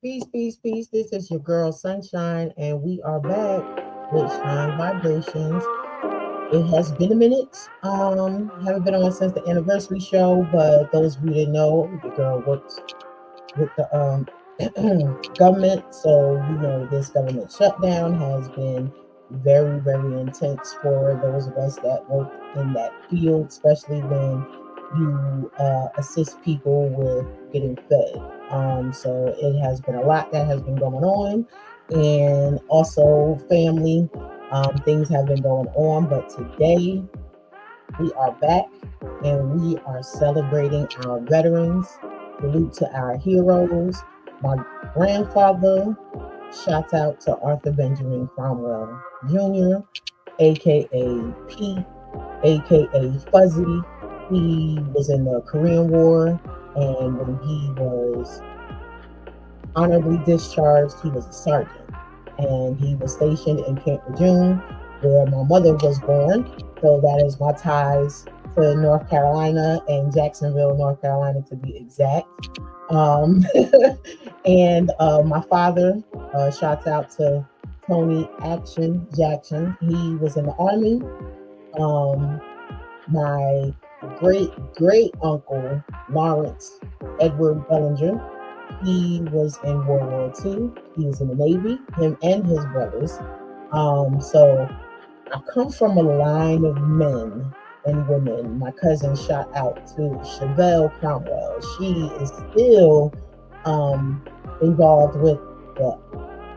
Peace, peace, peace. This is your girl Sunshine, and we are back with Shine Vibrations. It has been a minute. Haven't been on since the anniversary show, but those of you that know, the girl works with the government, so this government shutdown has been very, very intense for those of us that work in that field, especially when you assist people with getting fed. So it has been a lot that has been going on, and also family things have been going on. But today we are back and we are celebrating our veterans. Salute to our heroes. My grandfather, shout out to Arthur Benjamin Cromwell Jr., aka Pete, aka Fuzzy. He was in the Korean War, and when he was honorably discharged, he was a sergeant, and he was stationed in Camp Lejeune, where my mother was born. So that is my ties to North Carolina and Jacksonville, North Carolina, to be exact. And my father, shout out to Tony Action Jackson. He was in the Army. My great uncle Lawrence Edward Bellinger, he was in World War II. He was in the Navy, him and his brothers. So I come from a line of men and women. My cousin, shout out to Chevelle Cromwell. She is still involved with the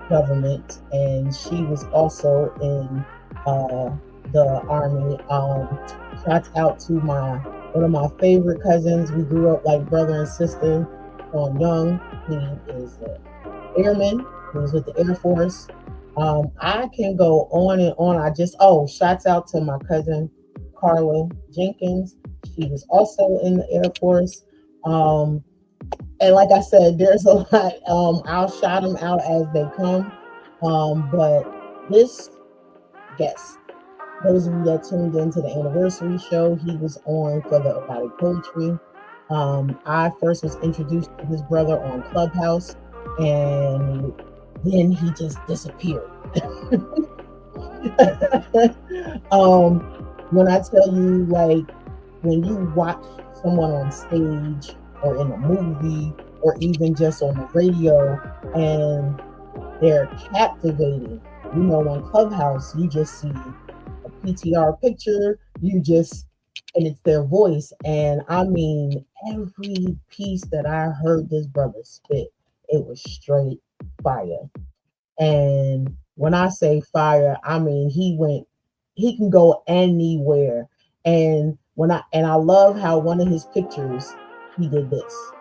government, and she was also in the Army. Shout out to one of my favorite cousins. We grew up like brother and sister. Sean Young, he is an airman. He was with the Air Force. I can go on and on. Shouts out to my cousin Carla Jenkins. She was also in the Air Force. And like I said, there's a lot. I'll shout them out as they come. But this guest, those of you that tuned into the anniversary show, he was on for the Erotic Poetry. I first was introduced to his brother on Clubhouse, and then he just disappeared. When I tell you, like, when you watch someone on stage or in a movie or even just on the radio and they're captivating, on Clubhouse, you just see a PTR picture, and it's their voice. And I mean, every piece that I heard this brother spit, it was straight fire. And when I say fire, I mean, he can go anywhere. And I love how one of his pictures, he did this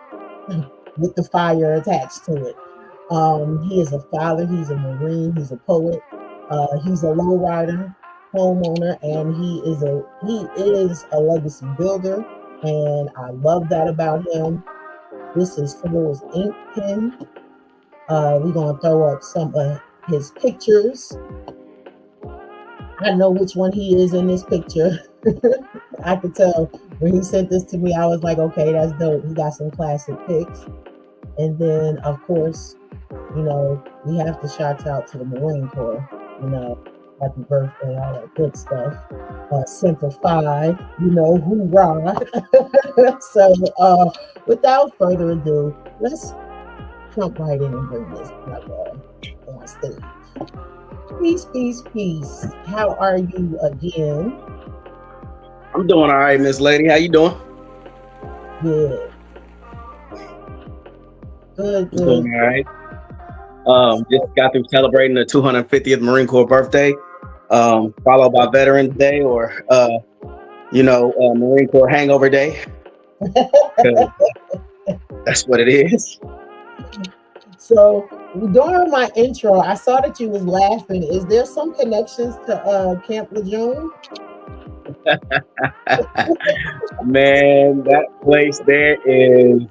with the fire attached to it. He is a father, he's a Marine, he's a poet, he's a lowrider, homeowner, and he is a legacy builder, and I love that about him. This is Phil's ink pen. We're gonna throw up some of his pictures. I know which one he is in this picture. I could tell when he sent this to me. I was like, okay, that's dope. He got some classic pics. And then, of course, we have to shout out to the Marine Corps. Happy birthday, all that good stuff. Simplify, hoorah. So, without further ado, let's jump right in and bring this brother on stage. Peace, peace, peace. How are you again? I'm doing all right, Miss Lady. How you doing? Good. Good. Doing all right. Just got through celebrating the 250th Marine Corps birthday, followed by Veterans Day, or Marine Corps Hangover Day. That's what it is. So during my intro, I saw that you was laughing. Is there some connections to Camp Lejeune? Man, that place there is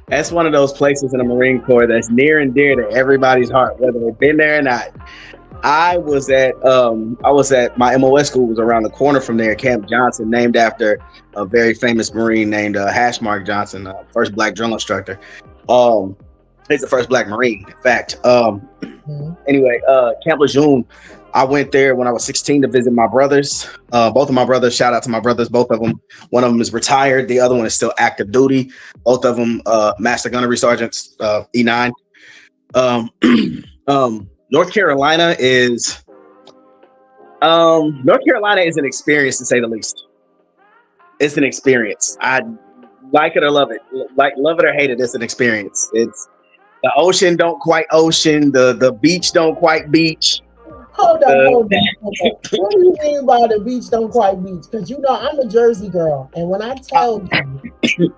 that's one of those places in the Marine Corps that's near and dear to everybody's heart, whether they've been there or not. I was at my MOS school was around the corner from there, Camp Johnson, named after a very famous Marine named Hashmark Johnson, first black drill instructor. Um, he's the first black Marine, in fact. Mhm. Anyway, Camp Lejeune. I went there when I was 16 to visit my brothers. Both of my brothers. Shout out to my brothers. Both of them. One of them is retired. The other one is still active duty. Both of them, Master Gunnery Sergeants, E9. Um, North Carolina is North Carolina is an experience to say the least. It's an experience. I like it or love it. Like love it or hate it, it's an experience. It's the ocean don't quite ocean. The beach don't quite beach. Hold up, Uh, hold up, hold up. What do you mean by the beach don't quite beach? Because you know I'm a Jersey girl, and when I tell you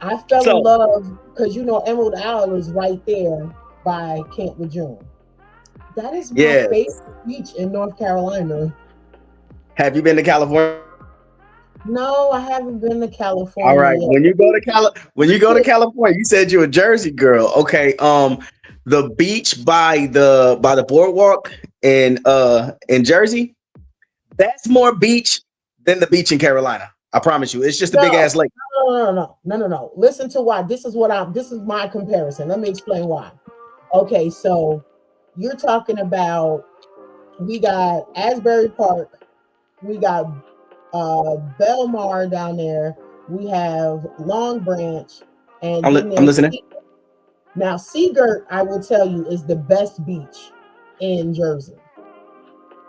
I fell in so love, because you know Emerald Isle is right there by Camp Lejeune. That is my yeah. favorite beach in North Carolina. Have you been to California? No, I haven't been to All California right. yet. When you go to California, you said you're a Jersey girl. Okay. The beach by the boardwalk in Jersey, that's more beach than the beach in Carolina. I promise you. It's just a big No, ass lake. no. Listen to why. This is my comparison. Let me explain why. Okay, so you're talking about, we got Asbury Park, we got Belmar down there, we have Long Branch, and then I'm there's listening. now Seagirt, I will tell you, is the best beach in Jersey.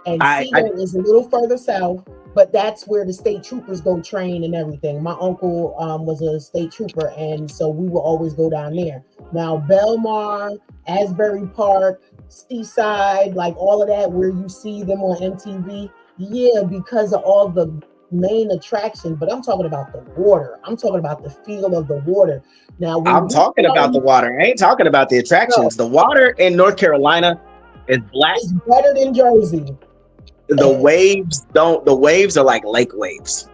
And I Seagirt is a little further south, but that's where the state troopers go train and everything. My uncle was a state trooper, and so we will always go down there. Now, Belmar, Asbury Park, Seaside, like all of that, where you see them on MTV, yeah, because of all the main attractions. But I'm talking about the water. I'm talking about the feel of the water. Now, when I'm you talking about the come, water. I ain't talking about the no, attractions. The water in North Carolina is black. it's better than Jersey. The waves are like lake waves.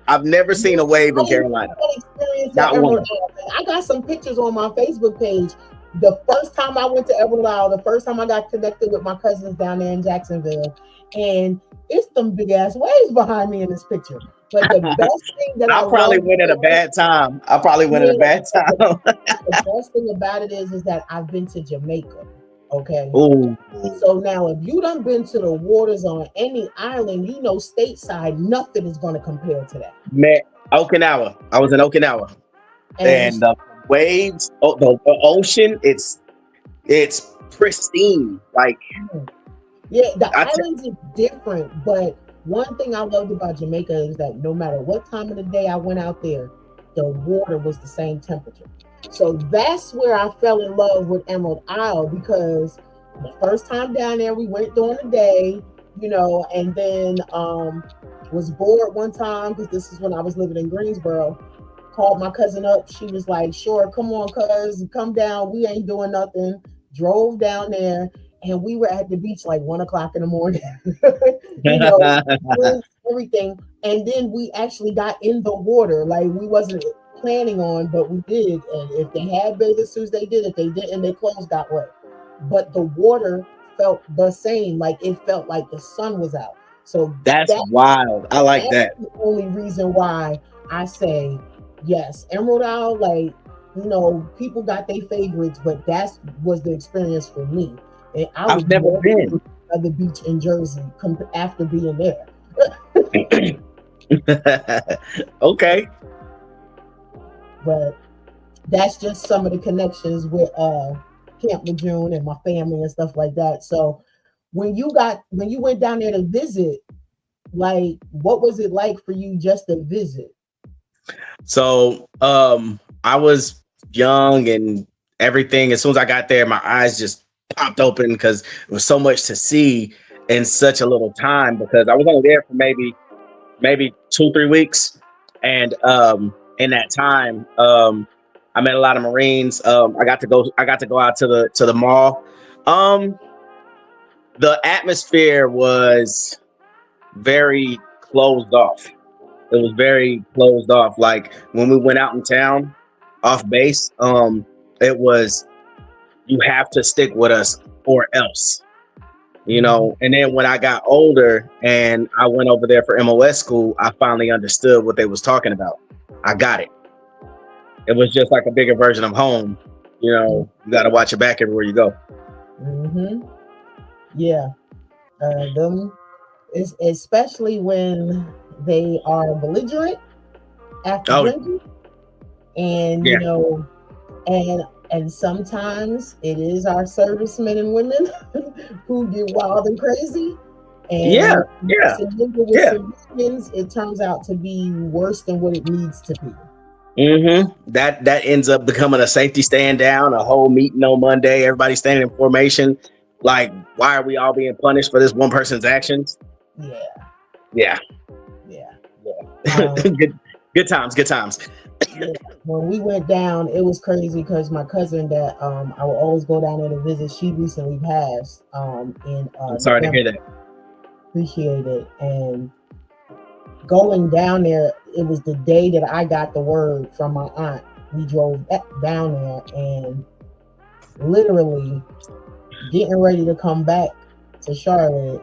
I've never seen a wave in I ain't Carolina. experience at Not Emerald one. Isle. I got some pictures on my Facebook page. The first time I went to Emerald Isle, the first time I got connected with my cousins down there in Jacksonville, and it's some big ass waves behind me in this picture. But the best thing that I I probably love went at a about it, bad time. I probably went at a yeah, bad time. the best thing about it is that I've been to Jamaica. Okay. Ooh, So now, if you done been to the waters on any island, you know stateside, nothing is going to compare to that. man, Okinawa. I was in Okinawa, And and the waves, the ocean, it's pristine. Like yeah, the I tell islands is different, but one thing I loved about Jamaica is that no matter what time of the day I went out there, the water was the same temperature. So that's where I fell in love with Emerald Isle, because the first time down there we went during the day, you know, and then was bored one time because this is when I was living in Greensboro. Called my cousin up. She was like, "Sure, come on, cuz, come down. We ain't doing nothing." Drove down there, and we were at the beach like 1 o'clock in the morning. You know, everything. And then we actually got in the water. Like we wasn't planning on, but we did. And if they had bathing suits, they did. If they didn't, their clothes got wet. But the water felt the same. Like it felt like the sun was out. So that's that wild. I like that's that. the only reason why I say yes. Emerald Isle, like, you know, people got their favorites, but that was the experience for me. And I I've would never never been. go to another beach in Jersey after being there. Okay. But that's just some of the connections with Camp Lejeune and my family and stuff like that. So when you went down there to visit, like what was it like for you just to visit? So I was young and everything. As soon as I got there, my eyes just popped open because it was so much to see in such a little time. Because I was only there for maybe 2 3 weeks, and in that time, I met a lot of Marines. I got to go out to the mall. Um, the atmosphere was very closed off. It was very closed off. Like when we went out in town, off base, it was you have to stick with us or else. you know. And then when I got older and I went over there for MOS school, I finally understood what they was talking about. I got it. It was just like a bigger version of home. You know, you got to watch your back everywhere you go. Mm-hmm. Yeah. Them is especially when they are belligerent after Oh, drinking, and yeah. and sometimes it is our servicemen and women who get wild and crazy. And Yeah. when you Yeah. mix it in with Yeah. civilians, it turns out to be worse than what it needs to be. That ends up becoming a safety stand down, a whole meeting on Monday. Everybody standing in formation. Like, why are we all being punished for this one person's actions? Yeah, Yeah. yeah. Yeah. Good times. Good times. Yeah. When we went down, it was crazy because my cousin that I will always go down there to visit, she recently passed in I'm sorry to November. hear that. Appreciate it. And going down there, it was the day that I got the word from my aunt. We drove down there and literally getting ready to come back to Charlotte.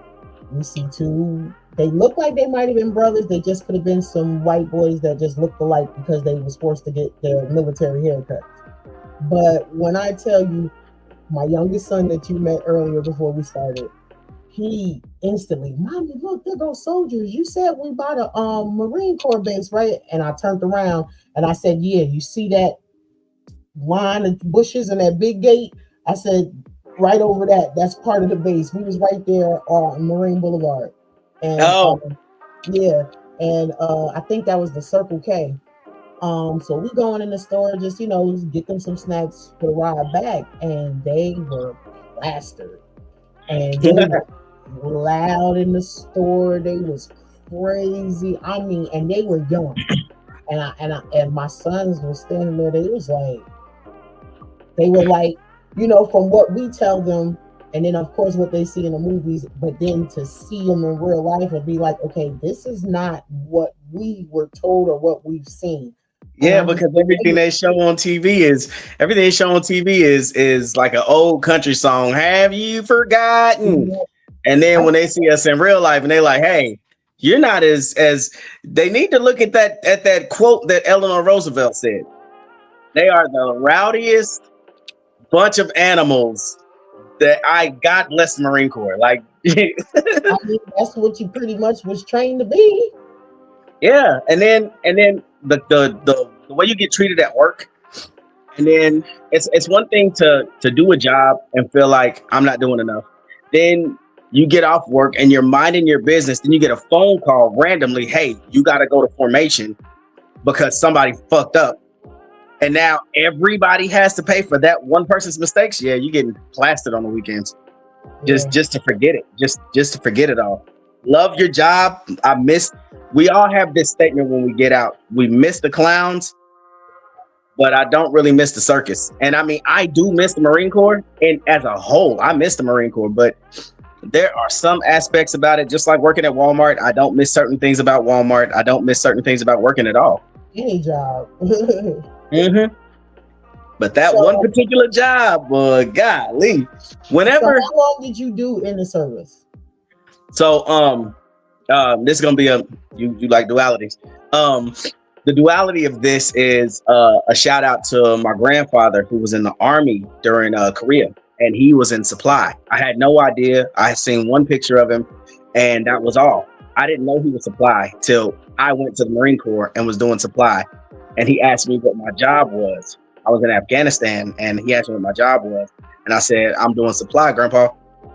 We see two. They look like they might have been brothers. They just could have been some white boys that just looked alike because they was forced to get their military haircuts. But when I tell you, my youngest son that you met earlier before we started, he instantly, Mommy, look, there go soldiers. You said we bought a Marine Corps base, right? And I turned around and I said, yeah, you see that line of bushes and that big gate? I said, right over that. That's part of the base. We was right there on Marine Boulevard. And Oh, yeah, and I think that was the Circle K. So we going in the store, just get them some snacks for the ride back, and they were plastered, and they were loud in the store. They was crazy. I mean, and they were young, and my sons were standing there. They were like, from what we tell them, and then of course what they see in the movies, but then to see them in real life and be like, okay, this is not what we were told or what we've seen. And yeah, I'm just because everything they show on TV is like an old country song. Have you forgotten? And then I, when they see us in real life and they like, hey, you're not as they need to look at that quote that Eleanor Roosevelt said. They are the rowdiest bunch of animals that God bless the Marine Corps. Like I mean, that's what you pretty much was trained to be. yeah, and then the way you get treated at work, and then it's one thing to do a job and feel like I'm not doing enough. Then you get off work and you're minding your business. Then you get a phone call randomly. Hey, you got to go to formation because somebody fucked up. And now everybody has to pay for that one person's mistakes. Yeah, you're getting plastered on the weekends. Yeah. Just to forget it. Just to forget it all. Love your job. We all have this statement when we get out. We miss the clowns, but I don't really miss the circus. And I mean, I do miss the Marine Corps, and as a whole, I miss the Marine Corps, but there are some aspects about it, just like working at Walmart. I don't miss certain things about Walmart. I don't miss certain things about working at all. Any job. Mm-hmm. But that one so, particular job, golly, so whenever. how long did you do in the service? So, this is gonna be you like dualities. The duality of this is a shout out to my grandfather who was in the army during Korea, and he was in supply. I had no idea. I had seen one picture of him, and that was all. I didn't know he was supply till I went to the Marine Corps and was doing supply, and he asked me what my job was. I was in Afghanistan, and he asked me what my job was, and I said, "I'm doing supply, Grandpa."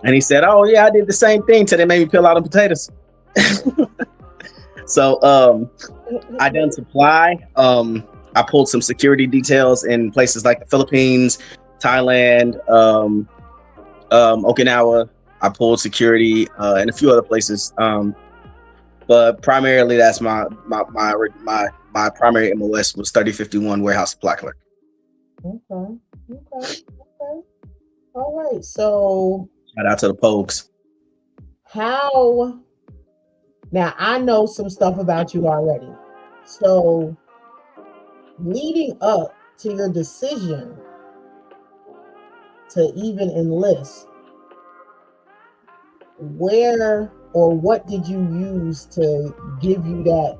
And he said, "Oh yeah, I did the same thing till they made me peel out the potatoes." So I done supply. I pulled some security details in places like the Philippines, Thailand, Okinawa. I pulled security in a few other places. But primarily that's my primary MOS was 3051 warehouse supply clerk. Okay. Okay. Okay. All right. So Shout out to the Pogues. how now I know some stuff about you already. So leading up to your decision to even enlist, where or what did you use to give you that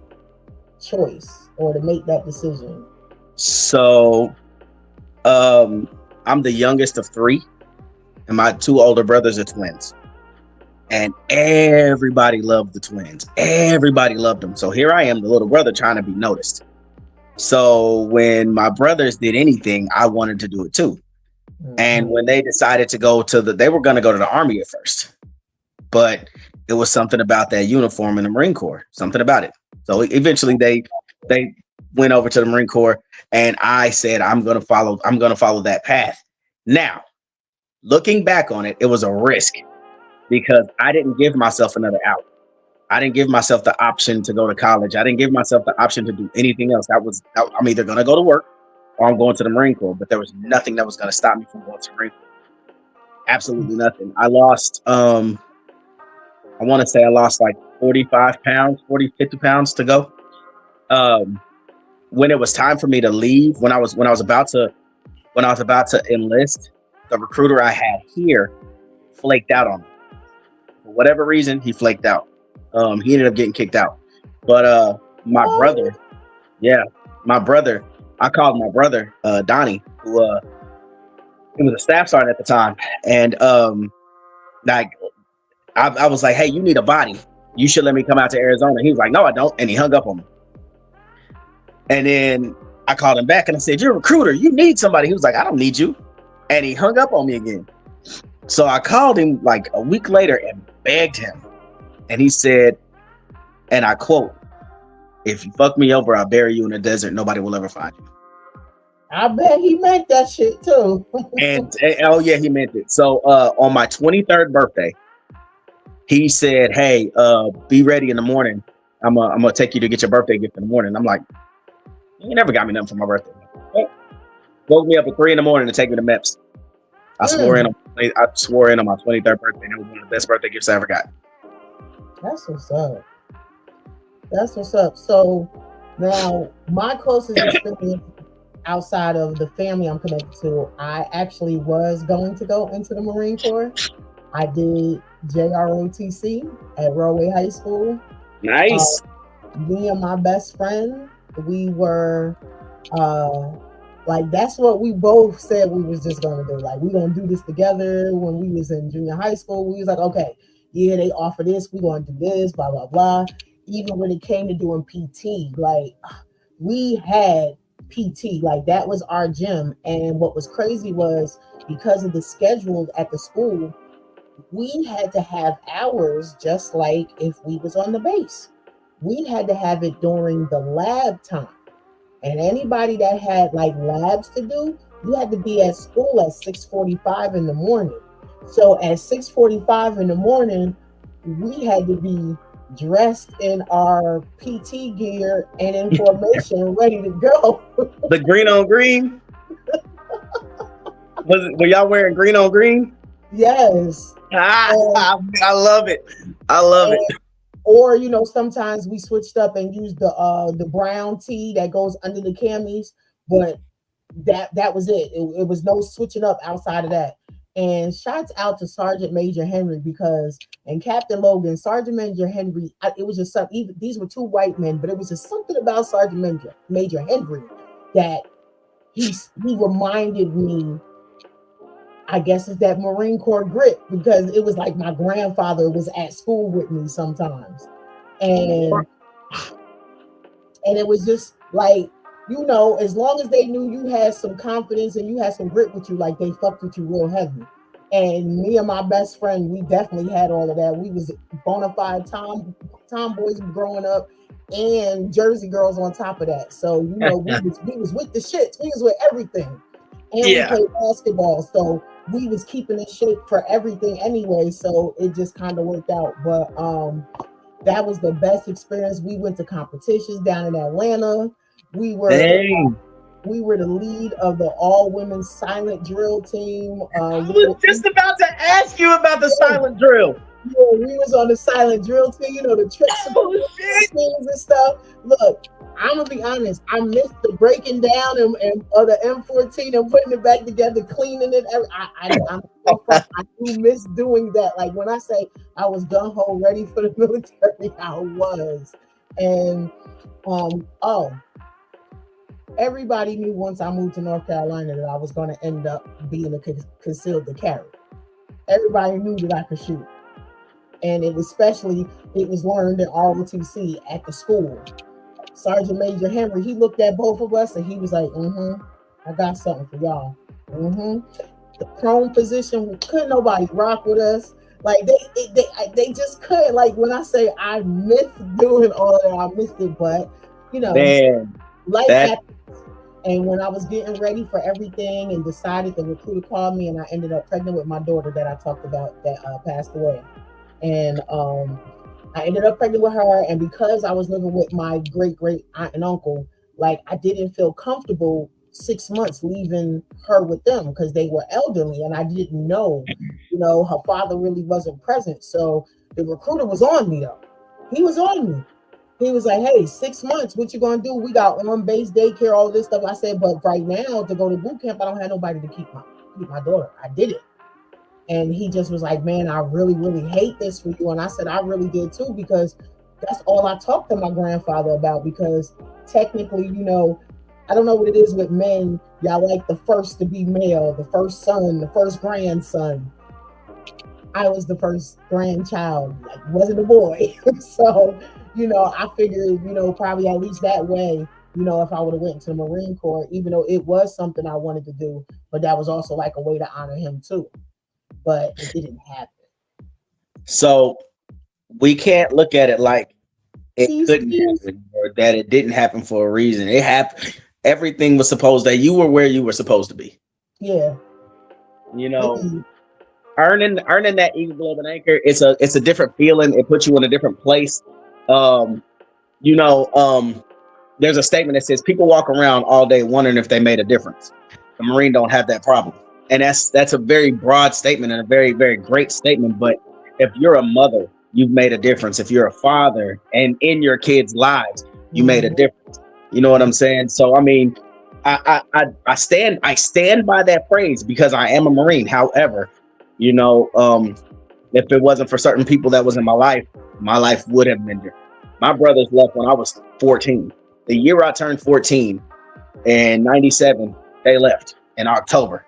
choice or to make that decision? So, I'm the youngest of three, and my two older brothers are twins. And everybody loved the twins. Everybody loved them. So here I am, the little brother, trying to be noticed. So when my brothers did anything, I wanted to do it too. And when they decided to go to they were going to go to the Army at first, but it was something about that uniform in the Marine Corps, something about it. So eventually they went over to the Marine Corps, and I said, I'm going to follow that path. Now, looking back on it, it was a risk because I didn't give myself another out. I didn't give myself the option to go to college. I didn't give myself the option to do anything else. I'm either going to go to work or I'm going to the Marine Corps, but there was nothing that was going to stop me from going to the Marine Corps. Absolutely nothing. I lost, I want to say I lost like 45 pounds, 40, 50 pounds to go. When it was time for me to leave, when I was about to enlist, the recruiter I had here flaked out on me. For whatever reason, he flaked out. He ended up getting kicked out. But my brother, I called my brother, Donnie, who he was a staff sergeant at the time. And like I was like, hey, you need a body. You should let me come out to Arizona. He was like, no, I don't. And he hung up on me. And then I called him back and I said, you're a recruiter. You need somebody. He was like, I don't need you. And he hung up on me again. So I called him like a week later and begged him. And he said, and I quote, if you fuck me over, I'll bury you in the desert. Nobody will ever find you. I bet he meant that shit too. and oh yeah, he meant it. So on my 23rd birthday, he said, hey, be ready in the morning. I'm gonna take you to get your birthday gift in the morning. I'm like, you never got me nothing for my birthday. Woke me up at 3 a.m. to take me to MEPS. I swore in on my 23rd birthday. And it was one of the best birthday gifts I ever got. That's what's up. That's what's up. So now my closest experience outside of the family I'm connected to, I actually was going to go into the Marine Corps. I did JROTC at Railway High School. Nice. Me and my best friend, we were like, that's what we both said we was just gonna do. Like, we gonna do this together. When we was in junior high school, we was like, okay, yeah, they offer this, we gonna do this, blah blah blah. Even when it came to doing PT, like, we had PT, like that was our gym. And what was crazy was, because of the schedule at the school, we had to have hours just like if we was on the base. We had to have it during the lab time. And anybody that had like labs to do, you had to be at school at 6:45 in the morning. So at 6:45 in the morning, we had to be dressed in our PT gear and in formation, ready to go. The green on green. Were y'all wearing green on green? Yes. I love it. I love it. Or, you know, sometimes we switched up and used the brown tee that goes under the camis, but that was it. It was no switching up outside of that. And shouts out to Sergeant Major Henry, because, and Captain Logan, Sergeant Major Henry, it was just something. These were two white men, but it was just something about Sergeant Major Henry that he reminded me, I guess, it's that Marine Corps grit, because it was like my grandfather was at school with me sometimes. And it was just like, you know, as long as they knew you had some confidence and you had some grit with you, like, they fucked with you real heavy. And me and my best friend, we definitely had all of that. We was bona fide tomboys growing up, and Jersey girls on top of that. So, you know, we was with the shits. We was with everything. And we played basketball. So we was keeping in shape for everything anyway. So it just kind of worked out. But that was the best experience. We went to competitions down in Atlanta. We were the lead of the all-women silent drill team. I was just about to ask you about the silent drill. Yeah, we was on the silent drill team, the tricks and Oh drill shit! teams and stuff. Look, I'm gonna be honest. I missed the breaking down and of the M14 and putting it back together, cleaning it. I'm so front. I do miss doing that. Like when I say I was gun ho ready for the military, I was. And oh, everybody knew once I moved to North Carolina that I was going to end up being a concealed carry. Everybody knew that I could shoot, and it was learned in ROTC at the school. Sergeant Major Henry, he looked at both of us and he was like, "Mm-hmm, I got something for y'all." Mm-hmm. The prone position, couldn't nobody rock with us. Like they just couldn't. Like when I say I miss doing all of that, I missed it. But you know, Man, life that happened. And when I was getting ready for everything and decided, the recruiter called me and I ended up pregnant with my daughter that I talked about that passed away. And I ended up pregnant with her. And because I was living with my great great aunt and uncle, like I didn't feel comfortable 6 months leaving her with them because they were elderly and I didn't know, her father really wasn't present. So the recruiter was on me though. He was on me. He was like, "Hey, 6 months, what you gonna do? We got on base daycare, all this stuff." I said, "But right now, to go to boot camp, I don't have nobody to keep my daughter. I did it." And he just was like, "Man, I really, really hate this for you." And I said, "I really did too, because that's all I talked to my grandfather about. Because technically, I don't know what it is with men. Y'all like the first to be male, the first son, the first grandson. I was the first grandchild, like wasn't a boy." So, I figured, probably at least that way, if I would have went to the Marine Corps, even though it was something I wanted to do, but that was also like a way to honor him too. But it didn't happen. so we can't look at it like it Peace, couldn't peace. happen or that it didn't happen for a reason. It happened. Everything was supposed that you were where you were supposed to be. Yeah. You know, Mm-mm. earning that eagle globe and anchor. It's a different feeling. It puts you in a different place. Um, you know, there's a statement that says people walk around all day wondering if they made a difference. The Marine don't have that problem, and that's a very broad statement and a very very great statement. But if you're a mother, you've made a difference. If you're a father, and in your kids' lives, you made a Mhm. difference. You know what I'm saying? So I mean, I stand by that phrase because I am a Marine. However, you know, if it wasn't for certain people that was in my life would have been different. My brothers left when I was 14. The year I turned 14 in 97, they left in October.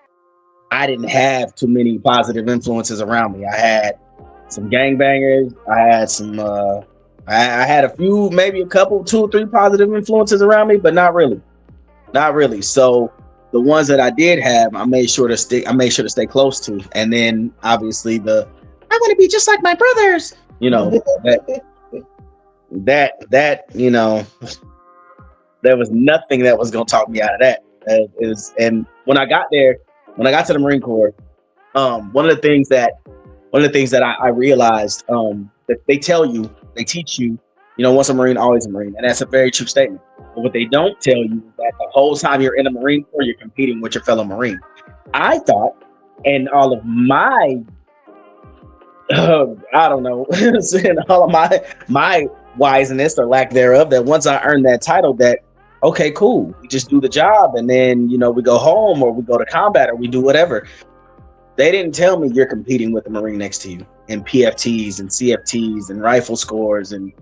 I didn't have too many positive influences around me. I had some gangbangers. I had a few, maybe a couple, two or three positive influences around me, but not really. Not really. So the ones that I did have, I made sure to stick. I made sure to stay close to. And then obviously I want to be just like my brothers. You know that there was nothing that was gonna talk me out of that. And when I got to the Marine Corps, one of the things that I realized that they teach you, once a Marine, always a Marine, and that's a very true statement. But what they don't tell you is that the whole time you're in the Marine Corps, you're competing with your fellow Marine. I thought, and all of my, I don't know, and all of my wiseness or lack thereof, that once I earned that title, that okay, cool, we just do the job, and then we go home or we go to combat or we do whatever. They didn't tell me you're competing with the Marine next to you in PFTs and CFTs and rifle scores, and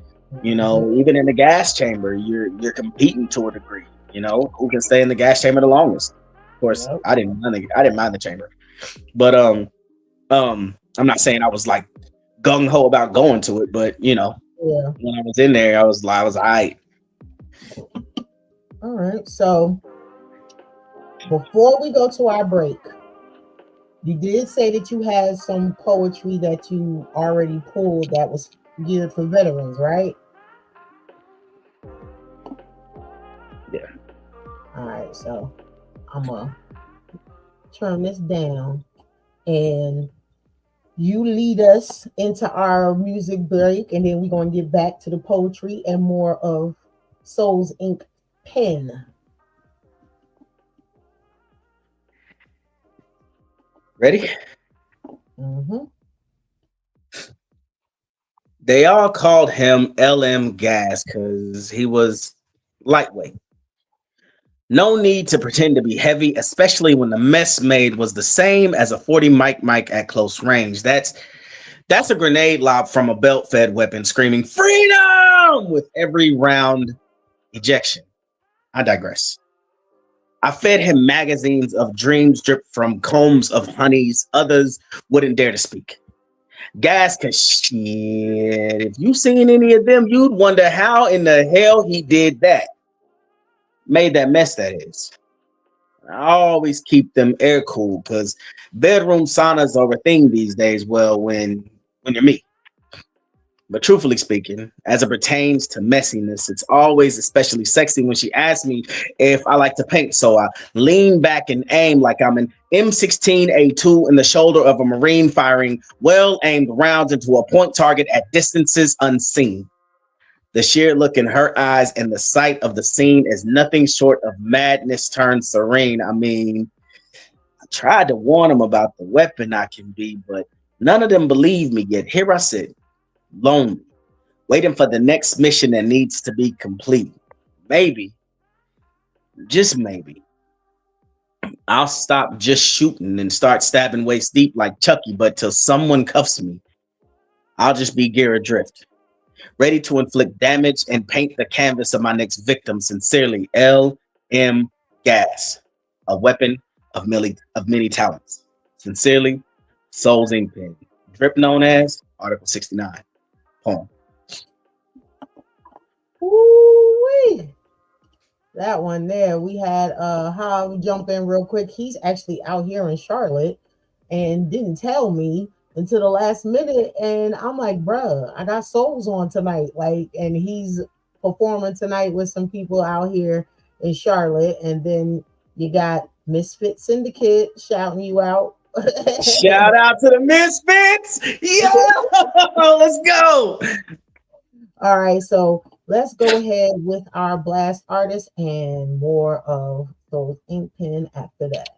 Mhm. even in the gas chamber, you're competing to a degree. Who can stay in the gas chamber the longest? Of course, Yep. I didn't mind the chamber, but I'm not saying I was like gung ho about going to it, but Yeah. when I was in there, I was all right. All right. So before we go to our break, you did say that you had some poetry that you already pulled that was geared for veterans, right? Yeah. All right. So I'm going to turn this down and you lead us into our music break, and then we're going to get back to the poetry and more of Souls Inc. pen. Ready? Mm-hmm. They all called him LM Gas because he was lightweight. No need to pretend to be heavy, especially when the mess made was the same as a 40 mic at close range. That's a grenade lob from a belt-fed weapon screaming freedom with every round ejection. I digress. I fed him magazines of dreams dripped from combs of honeys others wouldn't dare to speak. Gas, cause shit, if you seen any of them, you'd wonder how in the hell he did that. Made that mess, that is. I always keep them air cooled because bedroom saunas are a thing these days. Well, when you're me. But truthfully speaking, as it pertains to messiness, it's always especially sexy when she asks me if I like to paint. So I lean back and aim like I'm an M16A2 in the shoulder of a Marine firing well-aimed rounds into a point target at distances unseen. The sheer look in her eyes and the sight of the scene is nothing short of madness turned serene. I mean, I tried to warn them about the weapon I can be, but none of them believe me yet. Here I sit, lonely, waiting for the next mission that needs to be complete. Maybe, just maybe, I'll stop just shooting and start stabbing waist deep like Chucky, but till someone cuffs me, I'll just be gear adrift, ready to inflict damage and paint the canvas of my next victim. Sincerely, L.M. Gas, a weapon of many talents. Sincerely, Soul's Ink Pen. Drip known as Article 69. Poem. Ooh-wee. That one there. We had how jump in real quick. He's actually out here in Charlotte and didn't tell me until the last minute. And I'm like, bruh, I got souls on tonight. Like, and he's performing tonight with some people out here in Charlotte. And then you got Misfit Syndicate shouting you out. Shout out to the Misfits. Yeah, let's go. All right, so let's go ahead with our blast artist and more of those ink pen after that.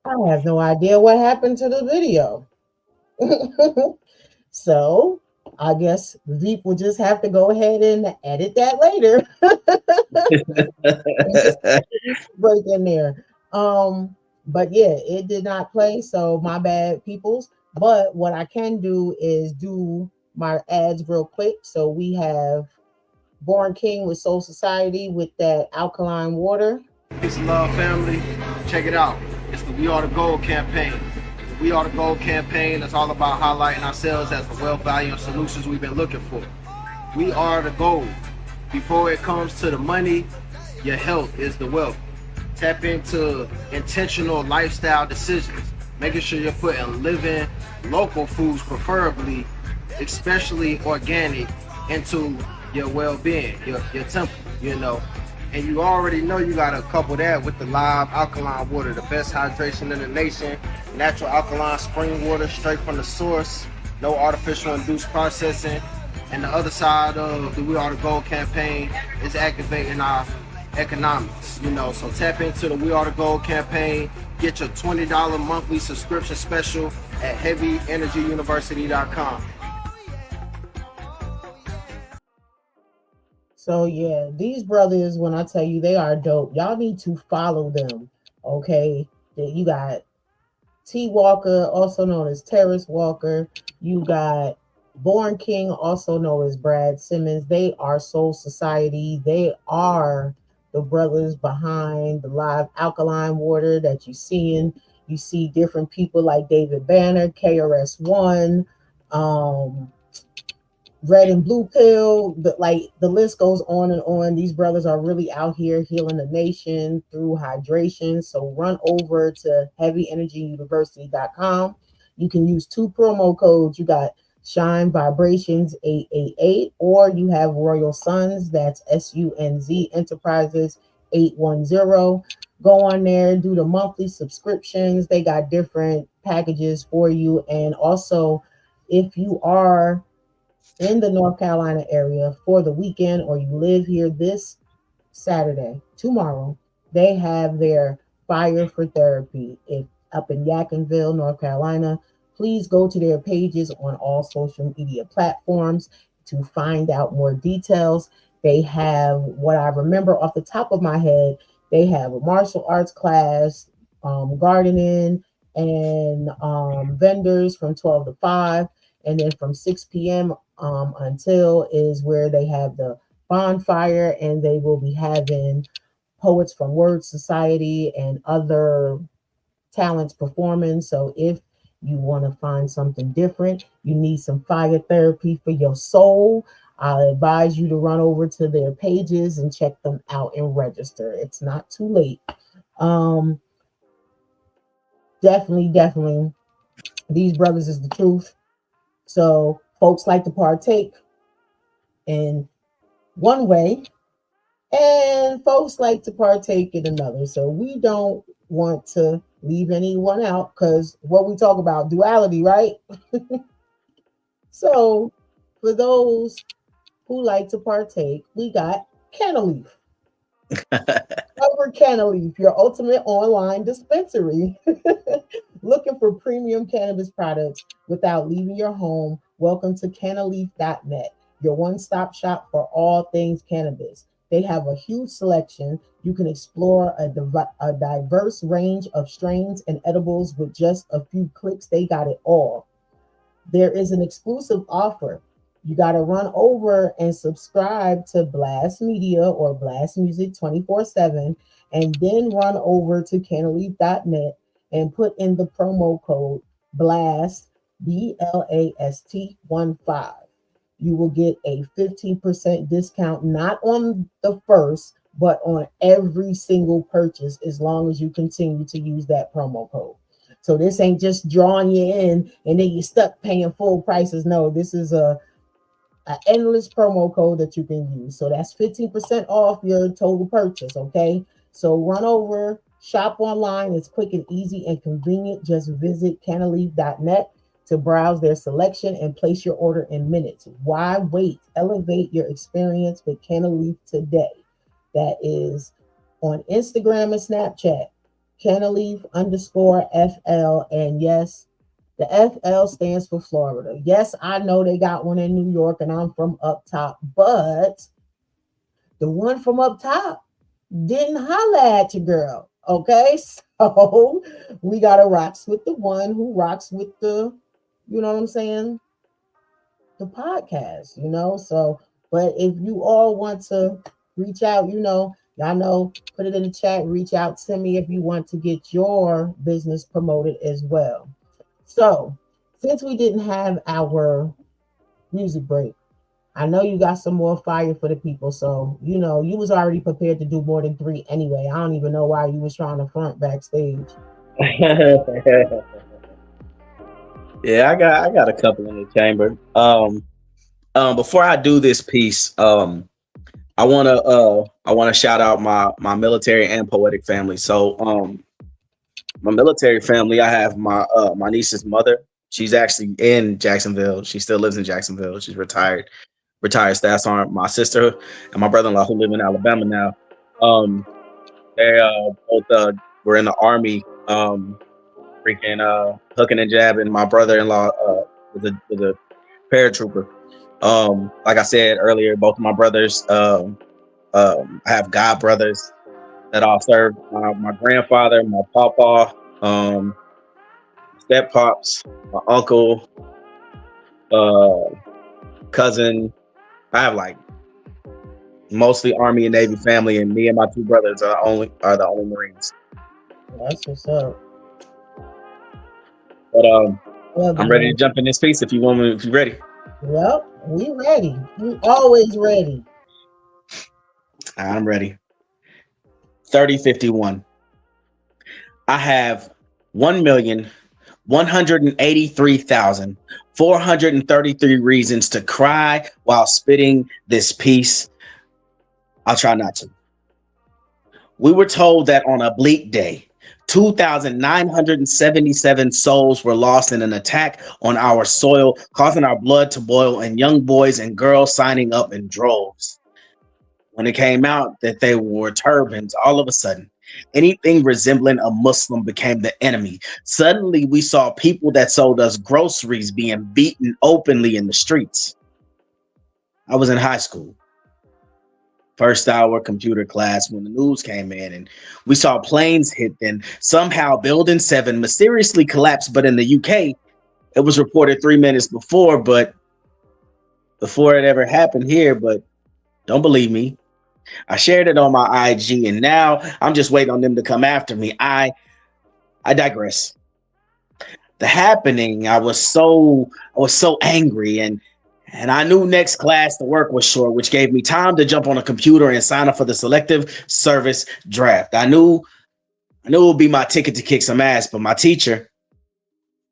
I have no idea what happened to the video. So I guess Veep will just have to go ahead and edit that later. Break in there. But yeah, it did not play, so my bad, peoples. But what I can do is do my ads real quick. So we have Born King with Soul Society with that alkaline water. Peace and love, family. Check it out. It's the We Are the Gold campaign. The We Are the Gold campaign is all about highlighting ourselves as the wealth, value, and solutions we've been looking for. We are the gold. Before it comes to the money, your health is the wealth. Tap into intentional lifestyle decisions, making sure you're putting living, local foods, preferably, especially organic, into your well-being, your temple, you know. And you already know you gotta couple that with the live alkaline water, the best hydration in the nation, natural alkaline spring water straight from the source, no artificial induced processing. And the other side of the We Are the Gold campaign is activating our economics, you know. So tap into the We Are the Gold campaign, get your $20 monthly subscription special at heavyenergyuniversity.com. So yeah, these brothers, when I tell you they are dope, y'all need to follow them. Okay, you got T. Walker, also known as Terrace Walker. You got Born King, also known as Brad Simmons. They are Soul Society. They are the brothers behind the live alkaline water that you're seeing. You see different people like David Banner, KRS-One, um, Red and Blue Pill, the list goes on and on. These brothers are really out here healing the nation through hydration. So run over to heavyenergyuniversity.com. You can use two promo codes. You got Shine Vibrations 888, or you have Royal Sons, that's SUNZ Enterprises 810. Go on there, do the monthly subscriptions. They got different packages for you. And also, if you are in the North Carolina area for the weekend, or you live here this Saturday, tomorrow, they have their Fire for Therapy up in Yadkinville, North Carolina. Please go to their pages on all social media platforms to find out more details. They have, what I remember off the top of my head, they have a martial arts class, gardening, and vendors from 12 to 5. And then from 6 p.m. Until is where they have the bonfire, and they will be having poets from Word Society and other talents performing. So if you want to find something different, you need some fire therapy for your soul, I advise you to run over to their pages and check them out and register. It's not too late. Um, definitely, these brothers is the truth. So folks like to partake in one way, and folks like to partake in another. So we don't want to leave anyone out, because what we talk about, duality, right? So for those who like to partake, we got Canaleaf. Cover Canaleaf, your ultimate online dispensary. Looking for premium cannabis products without leaving your home? Welcome to Canaleaf.net, your one-stop shop for all things cannabis. They have a huge selection. You can explore a diverse range of strains and edibles with just a few clicks. They got it all. There is an exclusive offer. You got to run over and subscribe to Blast Media or Blast Music 24/7, and then run over to Canaleaf.net and put in the promo code BLAST, BLAST 15. You will get a 15% discount, not on the first, but on every single purchase, as long as you continue to use that promo code. So this ain't just drawing you in and then you're stuck paying full prices. No, this is a endless promo code that you can use. So that's 15% off your total purchase, okay? So run over, shop online. It's quick and easy and convenient. Just visit Canaleaf.net to browse their selection and place your order in minutes. Why wait? Elevate your experience with Canaleaf today. That is on Instagram and Snapchat, Canaleaf_FL. And yes, the FL stands for Florida. Yes, I know they got one in New York and I'm from up top, but the one from up top didn't holla at your girl. Okay, so we got to rocks with the one who rocks with the, you know what I'm saying, the podcast, So, but if you all want to reach out, y'all know, put it in the chat, reach out to me if you want to get your business promoted as well. So, since we didn't have our music break, I know you got some more fire for the people. So, you was already prepared to do more than 3 anyway. I don't even know why you was trying to front backstage. Yeah, I got a couple in the chamber. Before I do this piece, I wanna shout out my military and poetic family. So my military family, I have my niece's mother. She's actually in Jacksonville. She still lives in Jacksonville. She's retired staff sergeant. My sister and my brother-in-law, who live in Alabama now, they both were in the Army, freaking hooking and jabbing. My brother-in-law was a paratrooper. Like I said earlier, both of my brothers, I have god brothers that all served. My grandfather, my papa, step pops, my uncle, uh, cousin. I have like mostly Army and Navy family, and me and my two brothers are the only Marines. That's what's up. But Love I'm it, ready to man. jump in this piece if you want me. If you're ready, Yep, we ready. We always ready. I'm ready. 3051. I have 1,183,433 reasons to cry while spitting this piece. I'll try not to. We were told that on a bleak day, 2,977 souls were lost in an attack on our soil, causing our blood to boil and young boys and girls signing up in droves. When it came out that they wore turbans, all of a sudden, anything resembling a Muslim became the enemy. Suddenly, we saw people that sold us groceries being beaten openly in the streets. I was in high school, first hour computer class when the news came in, and we saw planes hit. Then somehow, Building 7 mysteriously collapsed, but in the UK, it was reported 3 minutes before it ever happened here. But don't believe me. I shared it on my IG, and now I'm just waiting on them to come after me. I digress. The happening, I was so angry, and I knew next class the work was short, which gave me time to jump on a computer and sign up for the selective service draft. I knew it would be my ticket to kick some ass, but my teacher,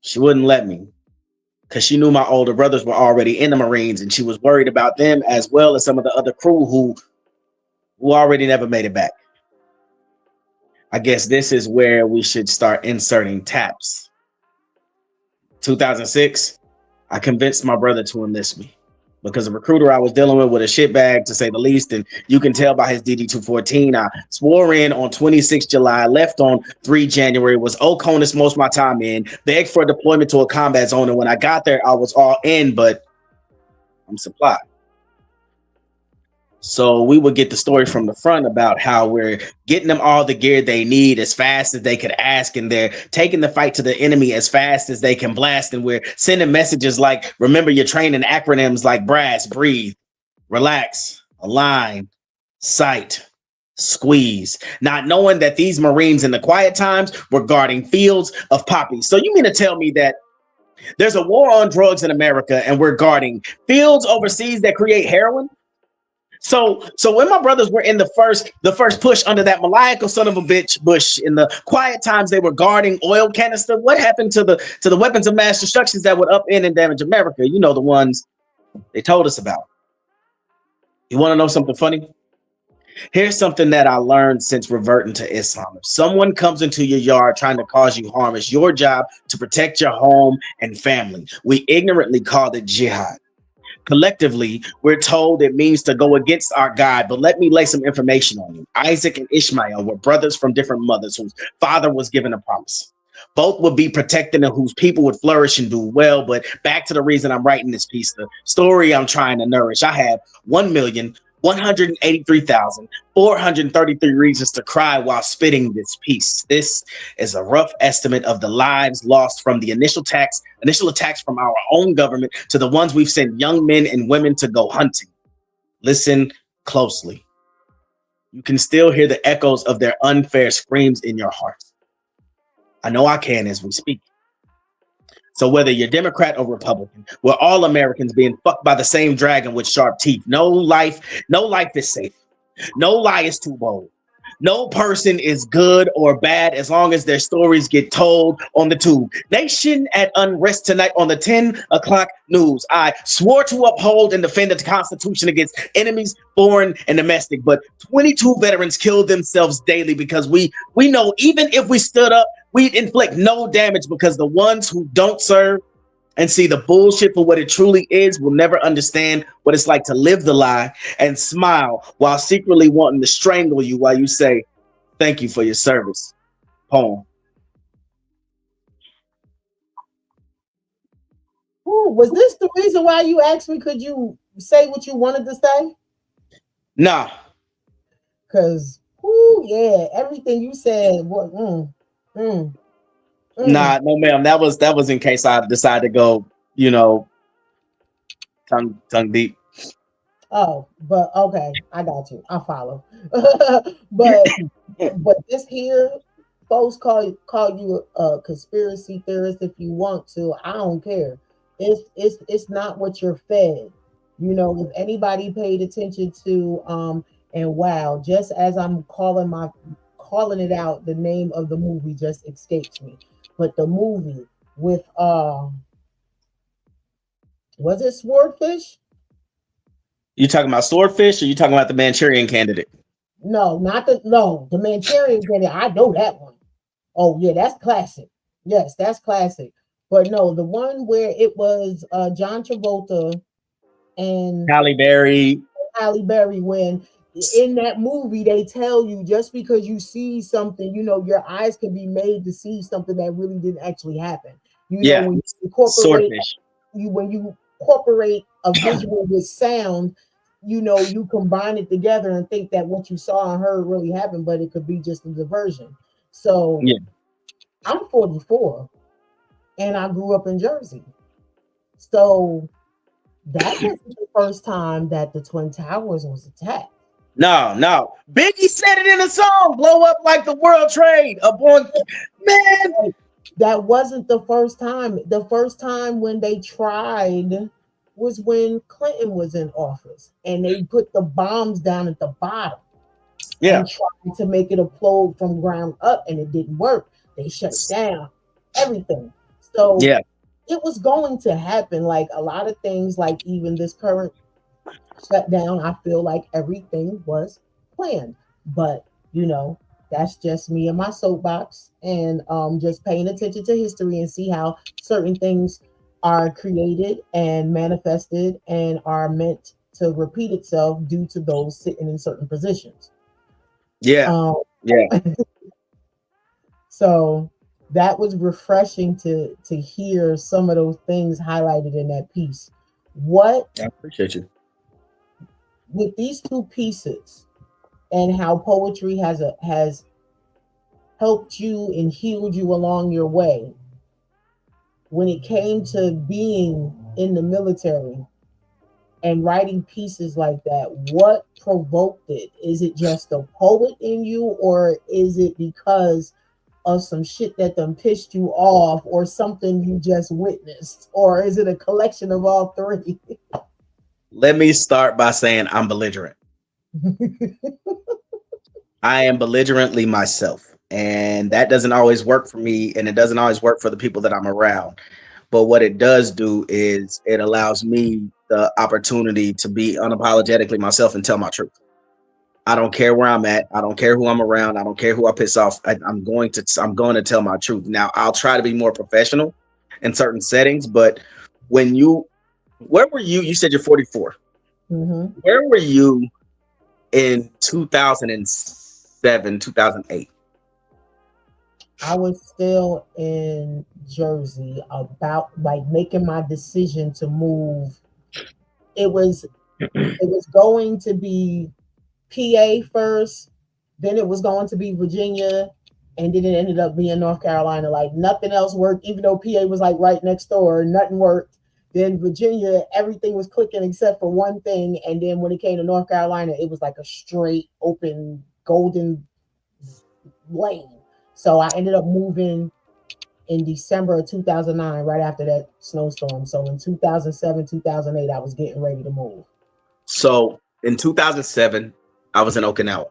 she wouldn't let me because she knew my older brothers were already in the Marines, and she was worried about them as well as some of the other crew who already never made it back. I guess this is where we should start inserting taps. 2006, I convinced my brother to enlist me because the recruiter I was dealing with a shitbag to say the least, and you can tell by his DD-214. I swore in on 26 July, left on 3 January, was Oconus most of my time in, begged for a deployment to a combat zone, and when I got there, I was all in, but I'm supplied. So we would get the story from the front about how we're getting them all the gear they need as fast as they could ask, and they're taking the fight to the enemy as fast as they can blast. And we're sending messages like, remember your training, acronyms like brass, breathe, relax, align, sight, squeeze. Not knowing that these Marines in the quiet times were guarding fields of poppies. So you mean to tell me that there's a war on drugs in America and we're guarding fields overseas that create heroin? So when my brothers were in the first push under that maniacal son of a bitch bush, in the quiet times they were guarding oil canister, what happened to the weapons of mass destruction that would upend and damage America? You know, the ones they told us about. You want to know something funny? Here's something that I learned since reverting to Islam. If someone comes into your yard trying to cause you harm, it's your job to protect your home and family. We ignorantly called it jihad. Collectively, we're told it means to go against our God, but let me lay some information on you. Isaac and Ishmael were brothers from different mothers whose father was given a promise. Both would be protected and whose people would flourish and do well. But back to the reason I'm writing this piece, the story I'm trying to nourish. I have 1,183,433 reasons to cry while spitting this piece. This is a rough estimate of the lives lost from the initial attacks from our own government to the ones we've sent young men and women to go hunting. Listen closely. You can still hear the echoes of their unfair screams in your heart. I know I can as we speak. So whether you're Democrat or Republican, we're all Americans being fucked by the same dragon with sharp teeth. No life is safe. No lie is too bold. No person is good or bad as long as their stories get told on the tube. Nation at unrest tonight on the 10 o'clock news. I swore to uphold and defend the Constitution against enemies, foreign and domestic. But 22 veterans killed themselves daily because we know even if we stood up, we'd inflict no damage because the ones who don't serve and see the bullshit for what it truly is will never understand what it's like to live the lie and smile while secretly wanting to strangle you while you say, thank you for your service. Poem. Ooh, was this the reason why you asked me? Could you say what you wanted to say? Nah, Because, ooh, yeah, everything you said. What? Mm. Nah, no, ma'am. That was in case I decide to go, tongue deep. Oh, but okay, I got you. I follow. but this here, folks call you a conspiracy theorist if you want to. I don't care. It's not what you're fed. If anybody paid attention to and wow, just as I'm calling it out, the name of the movie just escapes me. But the movie with was it Swordfish? You talking about Swordfish, or you talking about the Manchurian Candidate? No, the Manchurian Candidate. I know that one. Oh yeah, that's classic. Yes, that's classic. But no, the one where it was John Travolta and Halle Berry. Halle Berry, when in that movie they tell you just because you see something, your eyes can be made to see something that really didn't actually happen. Yeah, When you incorporate Swordfish. when you incorporate a visual with sound, you combine it together and think that what you saw and heard really happened, but it could be just a diversion. So Yeah. I'm 44 and I grew up in Jersey. So that wasn't the first time that the Twin Towers was attacked. No. Biggie said it in a song, blow up like the World Trade. Man. That wasn't the first time. The first time when they tried was when Clinton was in office and they put the bombs down at the bottom Yeah. and tried to make it explode from ground up, and it didn't work. They shut it down, everything. So Yeah. it was going to happen. Like a lot of things, like even this current shutdown, I feel like everything was planned. But that's just me and my soapbox, and just paying attention to history and see how certain things are created and manifested and are meant to repeat itself due to those sitting in certain positions. Yeah. Yeah. So that was refreshing to hear some of those things highlighted in that piece. What I appreciate you. with these two pieces and how poetry has helped you and healed you along your way, when it came to being in the military and writing pieces like that, what provoked it? Is it just a poet in you, or is it because of some shit that done pissed you off, or something you just witnessed, or is it a collection of all three? Let me start by saying I'm belligerent. I am belligerently myself, and that doesn't always work for me, and it doesn't always work for the people that I'm around. But what it does do is it allows me the opportunity to be unapologetically myself and tell my truth. I don't care where I'm at. I don't care who I'm around. I don't care who I piss off. I'm going to tell my truth. Now, I'll try to be more professional in certain settings, but where were you? You said you're 44. Mm-hmm. Where were you in 2007, 2008? I was still in Jersey, about like making my decision to move. It was going to be PA first, then it was going to be Virginia, and then it ended up being North Carolina. Like nothing else worked, even though PA was like right next door, nothing worked. Then Virginia, everything was clicking except for one thing. And then when it came to North Carolina, it was like a straight open golden lane. So I ended up moving in December of 2009, right after that snowstorm. So in 2007, 2008, I was getting ready to move. So in 2007, I was in Okinawa,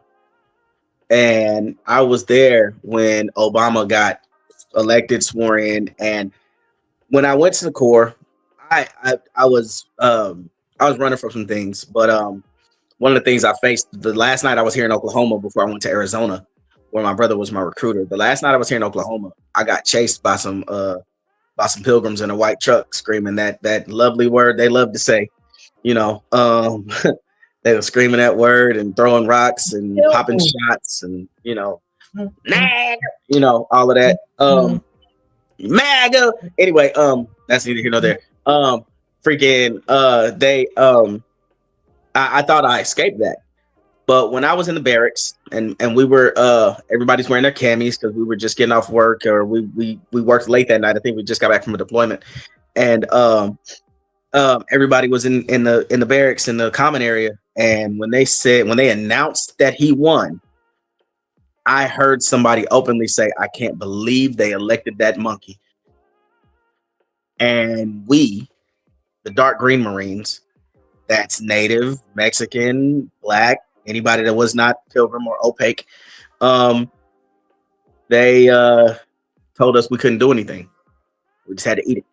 and I was there when Obama got elected, sworn in. And when I went to the Corps, I was running from some things, but one of the things I faced the last night I was here in Oklahoma before I went to Arizona, where my brother was my recruiter. The last night I was here in Oklahoma, I got chased by some pilgrims in a white truck, screaming that lovely word they love to say. You know, they were screaming that word and throwing rocks and popping shots and nag, all of that. MAGA. Anyway, that's neither here nor there. Freaking, they I thought I escaped that, but when I was in the barracks, and we were everybody's wearing their camis because we were just getting off work, or we worked late that night. I think we just got back from a deployment, and everybody was in the barracks in the common area. And when they announced that he won, I heard somebody openly say, "I can't believe they elected that monkey." And we, the dark green Marines, that's Native, Mexican, Black, anybody that was not Pilgrim or opaque, they told us we couldn't do anything. We just had to eat it.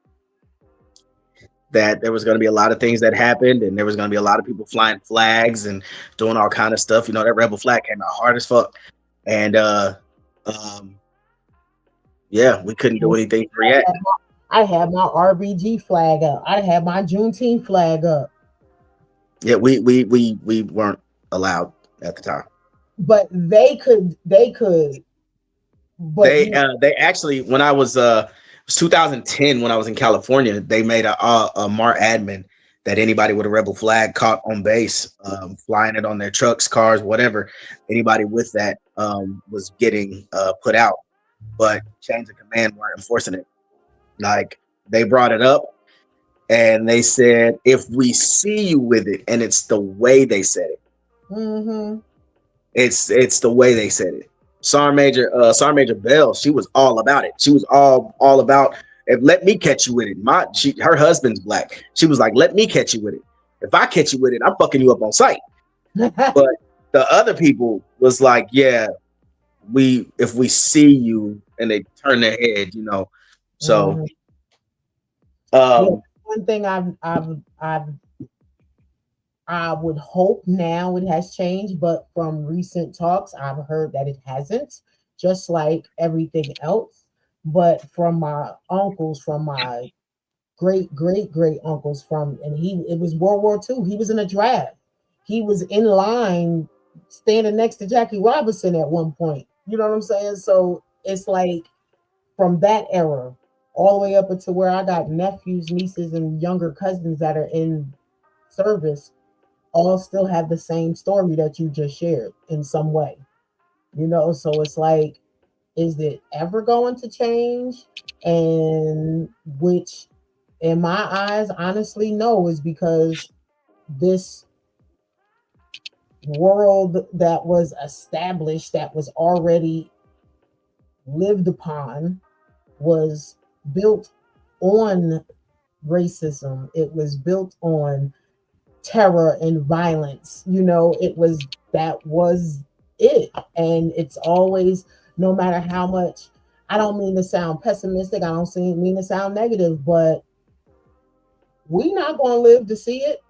That there was going to be a lot of things that happened, and there was going to be a lot of people flying flags and doing all kind of stuff. You know, that rebel flag came out hard as fuck, and yeah, we couldn't do anything for yet. I had my RBG flag up. I had my Juneteenth flag up. Yeah, we weren't allowed at the time. But they could. But they actually, when I was it was 2010 when I was in California, they made a MAR admin that anybody with a rebel flag caught on base, flying it on their trucks, cars, whatever, anybody with that was getting put out. But chains of command weren't enforcing it. Like, they brought it up and they said, if we see you with it, and it's the way they said it. Mm-hmm. It's the way they said it. Sergeant Major Bell, she was all about it. She was all about, if let me catch you with it. Her husband's Black. She was like, let me catch you with it. If I catch you with it, I'm fucking you up on sight. But the other people was like, yeah, if we see you, and they turn their head, you know. So one thing I would hope now it has changed, but from recent talks, I've heard that it hasn't, just like everything else. But from my uncles, from my great uncles, it was World War II. He was in a draft. He was in line standing next to Jackie Robinson at one point. You know what I'm saying? So it's like from that era all the way up until where I got nephews, nieces, and younger cousins that are in service, all still have the same story that you just shared in some way. You know, so it's like, is it ever going to change? And which, in my eyes, honestly, no, is because this world that was established, that was already lived upon, was built on racism. It was built on terror and violence. You know, that was it. And it's always, no matter how much, I don't mean to sound pessimistic, I don't mean to sound negative, but we're not going to live to see it.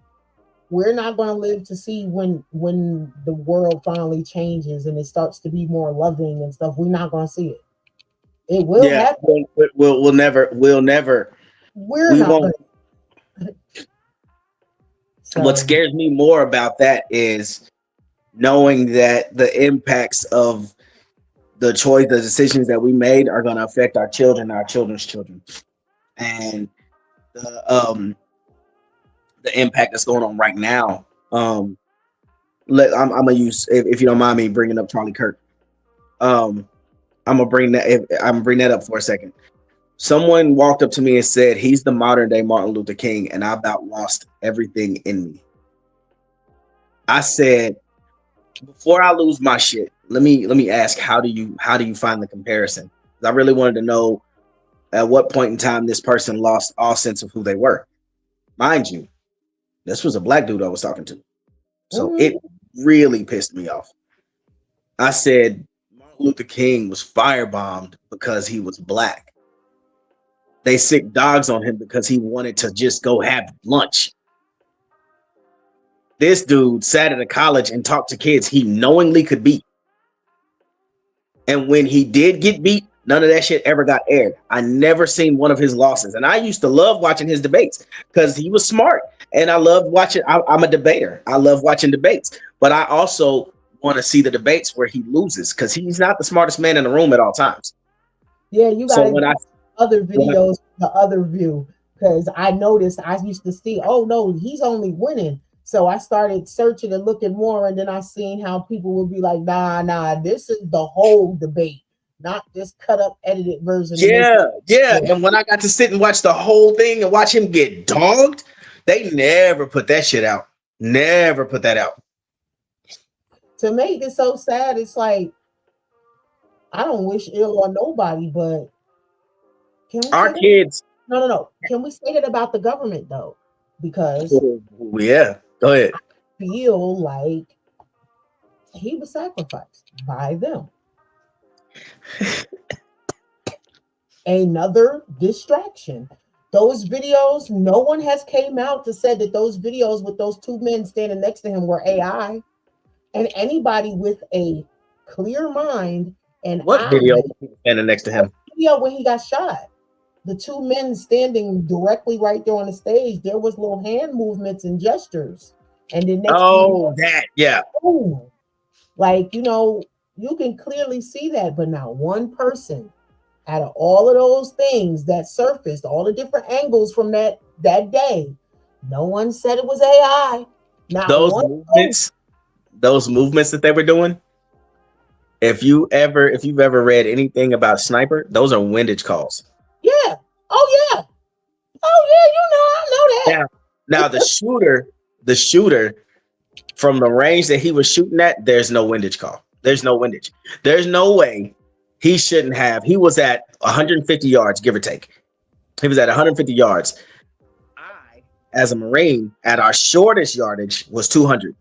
We're not going to live to see when the world finally changes and it starts to be more loving and stuff. We're not going to see it. It will happen. We'll never. We won't. So, what scares me more about that is knowing that the impacts of the decisions that we made are going to affect our children, our children's children, and the impact that's going on right now. I'm gonna use, if you don't mind me bringing up Charlie Kirk. I'm gonna bring that up for a second. Someone walked up to me and said, he's the modern day Martin Luther King, and I about lost everything in me. I said, before I lose my shit, let me ask, how do you find the comparison? I really wanted to know at what point in time this person lost all sense of who they were. Mind you, this was a Black dude I was talking to. So it really pissed me off. I said, Martin Luther King was firebombed because he was Black. They sick dogs on him because he wanted to just go have lunch. This dude sat at a college and talked to kids he knowingly could beat. And when he did get beat, none of that shit ever got aired. I never seen one of his losses. And I used to love watching his debates because he was smart. And I loved watching, I'm a debater. I love watching debates. But I also want to see the debates where he loses because he's not the smartest man in the room at all times. Yeah, you got other videos, the other view. Because I noticed, I used to see, oh no, he's only winning So I started searching and looking more, and then I seen how people would be like, nah, this is the whole debate, not this cut up, edited version to make Yeah, yeah. it. And when I got to sit and watch the whole thing and watch him get dogged, they never put that shit out. Never put that out. To make it so sad, it's like I don't wish ill on nobody, but can we Our say that? kids. No. Can we say that about the government though? Because Yeah, go ahead. I feel like he was sacrificed by them. Another distraction. Those videos, no one has came out to say that those videos with those two men standing next to him were AI. And anybody with a clear mind and What eye, video standing next to him? video when he got shot, the two men standing directly right there on the stage, there was little hand movements and gestures. And then next thing you know, That, yeah. boom. Like, you can clearly see that, but not one person out of all of those things that surfaced, all the different angles from that day, no one said it was AI. Not Those one movements, those movements that they were doing. If you've ever read anything about Sniper, those are windage calls. Yeah. Oh yeah. I know that. Now the shooter from the range that he was shooting at, there's no windage call. There's no windage. There's no way he shouldn't have. He was at 150 yards, give or take. He was at 150 yards. I, as a Marine, at our shortest yardage was 200.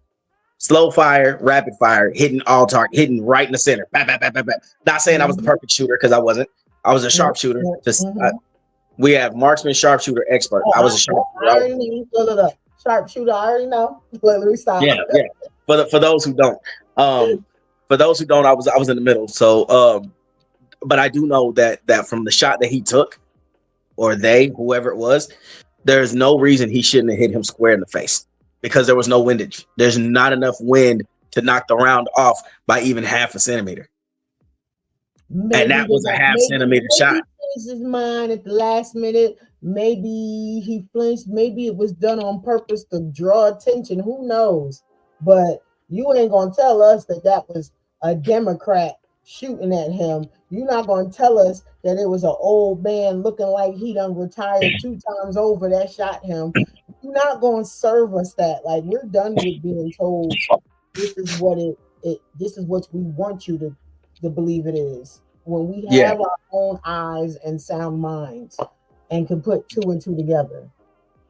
Slow fire, rapid fire, hitting all target, hitting right in the center. Bap, bap, bap, bap, bap. Not saying I was the perfect shooter because I wasn't. I was a sharpshooter. We have marksman, sharpshooter, expert. I was a sharpshooter. Sharpshooter, I already know. Let me stop. Yeah. For those who don't, I was in the middle. So, but I do know that from the shot that he took, or whoever it was, there's no reason he shouldn't have hit him square in the face because there was no windage. There's not enough wind to knock the round off by even half a centimeter. Maybe and that was a half centimeter shot. He changed his mind at the last minute. Maybe he flinched. Maybe it was done on purpose to draw attention. Who knows? But you ain't gonna tell us that was a Democrat shooting at him. You're not gonna tell us that it was an old man looking like he done retired 2 times over that shot him. You're not gonna serve us that. Like, we're done with being told this is what this is what we want you to believe it is. When we have our own eyes and sound minds and can put 2 and 2 together.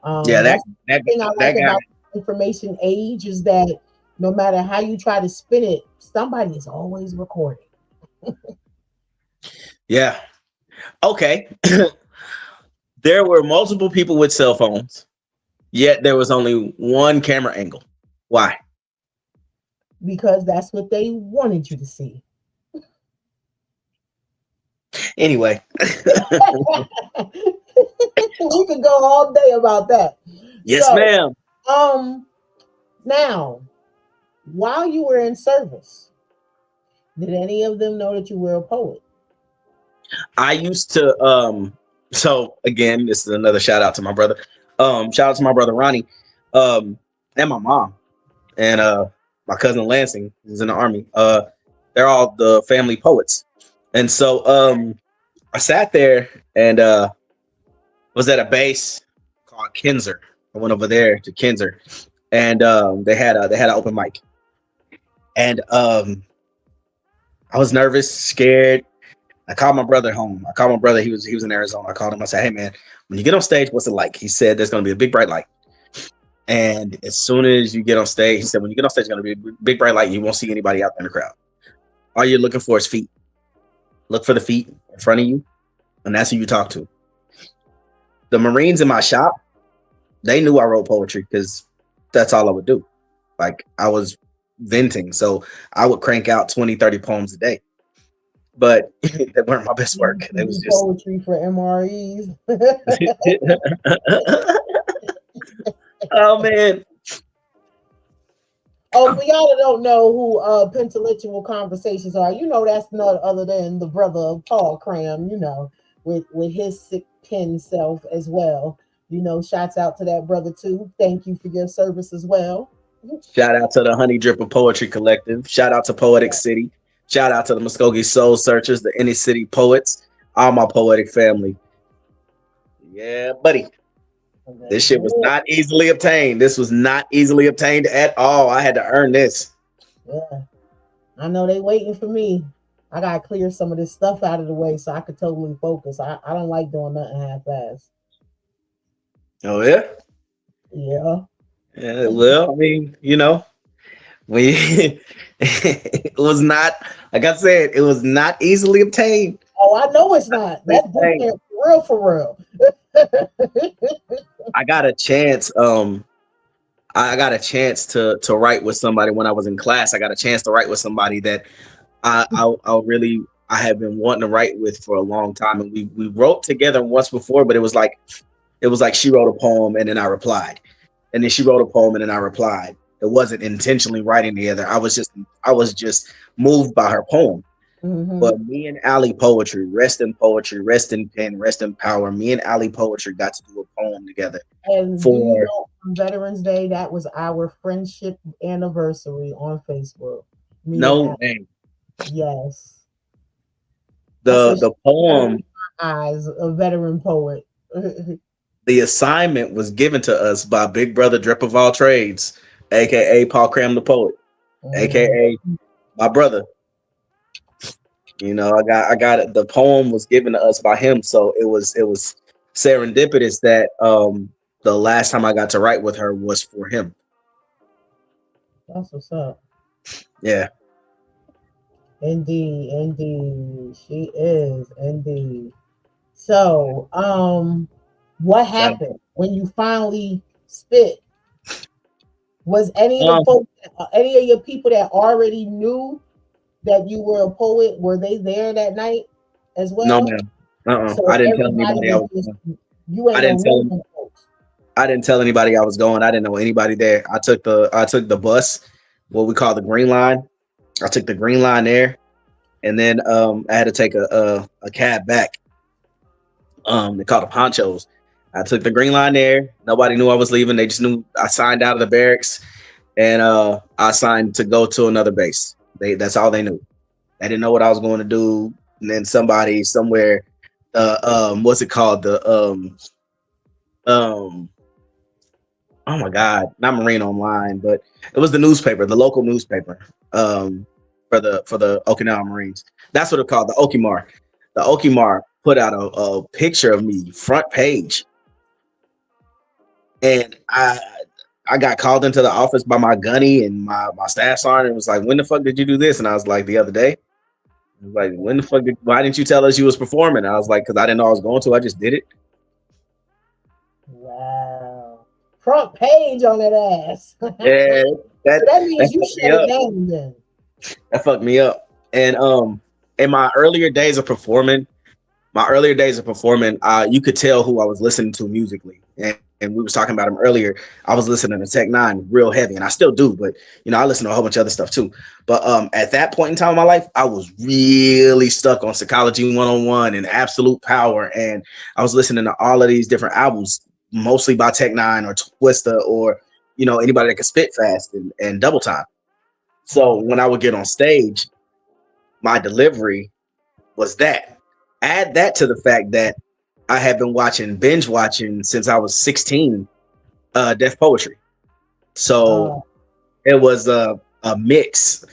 That's the thing I like about information age is that no matter how you try to spin it, somebody is always recording. Yeah. Okay. There were multiple people with cell phones, yet there was only one camera angle. Why? Because that's what they wanted you to see. Anyway. We could go all day about that. Yes, ma'am. Now, while you were in service, did any of them know that you were a poet? I used to so again, this is another shout out to my brother. Shout out to my brother Ronnie, and my mom, and my cousin Lansing, who's in the army. They're all the family poets. And so I sat there and was at a base called Kinzer. I went over there to Kinzer, and they had an open mic. And I was nervous, scared. I called my brother home. I called my brother. He was in Arizona. I called him. I said, "Hey man, when you get on stage, what's it like?" He said, "There's going to be a big bright light. And as soon as you get on stage," he said, "when you get on stage, it's going to be a big bright light. You won't see anybody out there in the crowd. All you're looking for is feet. Look for the feet in front of you, and that's who you talk to." The Marines in my shop, they knew I wrote poetry because that's all I would do. Like, I was venting, so I would crank out 20, 30 poems a day. But they weren't my best work. It was just poetry for MREs. Oh man. Oh, for y'all that don't know who Pentelectual Conversations are, that's none other than the brother of Paul Cram, with his sick pen self as well. Shouts out to that brother too. Thank you for your service as well. Shout out to the Honey Dripper Poetry Collective. Shout out to Poetic City. Shout out to the Muskogee Soul Searchers, the Inner City Poets, all my poetic family. Yeah, buddy. This shit was not easily obtained. This was not easily obtained at all. I had to earn this. Yeah. I know they waiting for me. I gotta clear some of this stuff out of the way so I could totally focus. I don't like doing nothing half-assed. Oh yeah? Yeah. Yeah, well, I mean, we it was not, like I said, it was not easily obtained. Oh, I know it's not. That's boot camp for real. I got a chance. I got a chance to write with somebody when I was in class. I got a chance to write with somebody that I have been wanting to write with for a long time, and we wrote together once before, but it was like she wrote a poem and then I replied, and then she wrote a poem and then I replied. It wasn't intentionally writing together. I was just moved by her poem. Mm-hmm. But me and Allie Poetry, rest in pen, rest in power. Me and Allie Poetry got to do a poem together. And on Veterans Day, that was our friendship anniversary on Facebook. No way. Yes. The poem, eyes, a veteran poet. The assignment was given to us by Big Brother Drip of all trades, aka Paul Cram the poet, aka my brother. I got it. The poem was given to us by him, so it was serendipitous that the last time I got to write with her was for him. That's what's up. Yeah. Indeed, she is indeed. So, what happened when you finally spit? Was any of your people that already knew that you were a poet, were they there that night as well? No, man. So I didn't tell anybody I was going. I didn't tell anybody I was going. I didn't know anybody there. I took the bus, what we call the Green Line. I took the Green Line there, and then I had to take a cab back. They called the Ponchos. I took the Green Line there. Nobody knew I was leaving. They just knew I signed out of the barracks, and I signed to go to another base. That's all they knew. They didn't know what I was going to do. And then somebody somewhere, what's it called? Oh my God, not Marine Online, but it was the newspaper, the local newspaper, for the Okinawa Marines. That's what it's called, the Okimar. The Okimar put out a picture of me, front page, and I got called into the office by my gunny and my staff sergeant. And was like, "When the fuck did you do this?" And I was like, "The other day." I was like, "When the fuck why didn't you tell us you was performing?" And I was like, "Because I didn't know I was going to. I just did it." Wow. Front page on that ass. Yeah. That means you shut it down then. That fucked me up. And in my earlier days of performing, you could tell who I was listening to musically. And we was talking about him earlier. I was listening to Tech Nine real heavy, and I still do, but I listen to a whole bunch of other stuff too. But at that point in time in my life, I was really stuck on Psychology 101 and Absolute Power, and I was listening to all of these different albums, mostly by Tech Nine or Twista or anybody that could spit fast and double time. So when I would get on stage, my delivery was that. Add that to the fact that I had been binge watching since I was 16, Deaf Poetry. So it was a mix.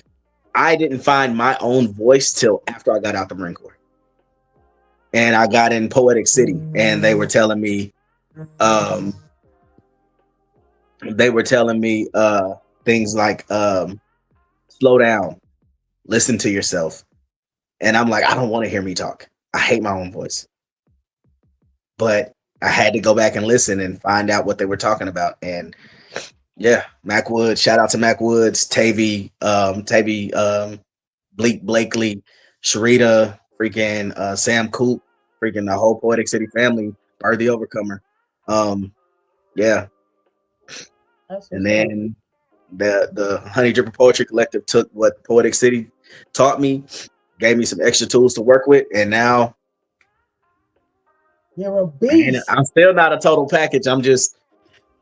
I didn't find my own voice till after I got out the Marine Corps. And I got in Poetic City, and they were telling me things like slow down, listen to yourself. And I'm like, I don't want to hear me talk. I hate my own voice. But I had to go back and listen and find out what they were talking about. And yeah, Mac Woods, shout out to Mac Woods, Tavy, Bleak Blakely, Sharita, freaking Sam Coop, freaking the whole Poetic City family, are the Overcomer. Yeah. And then the Honey Dripper Poetry Collective took what Poetic City taught me, gave me some extra tools to work with, and now You're a And beast. I'm still not a total package. I'm just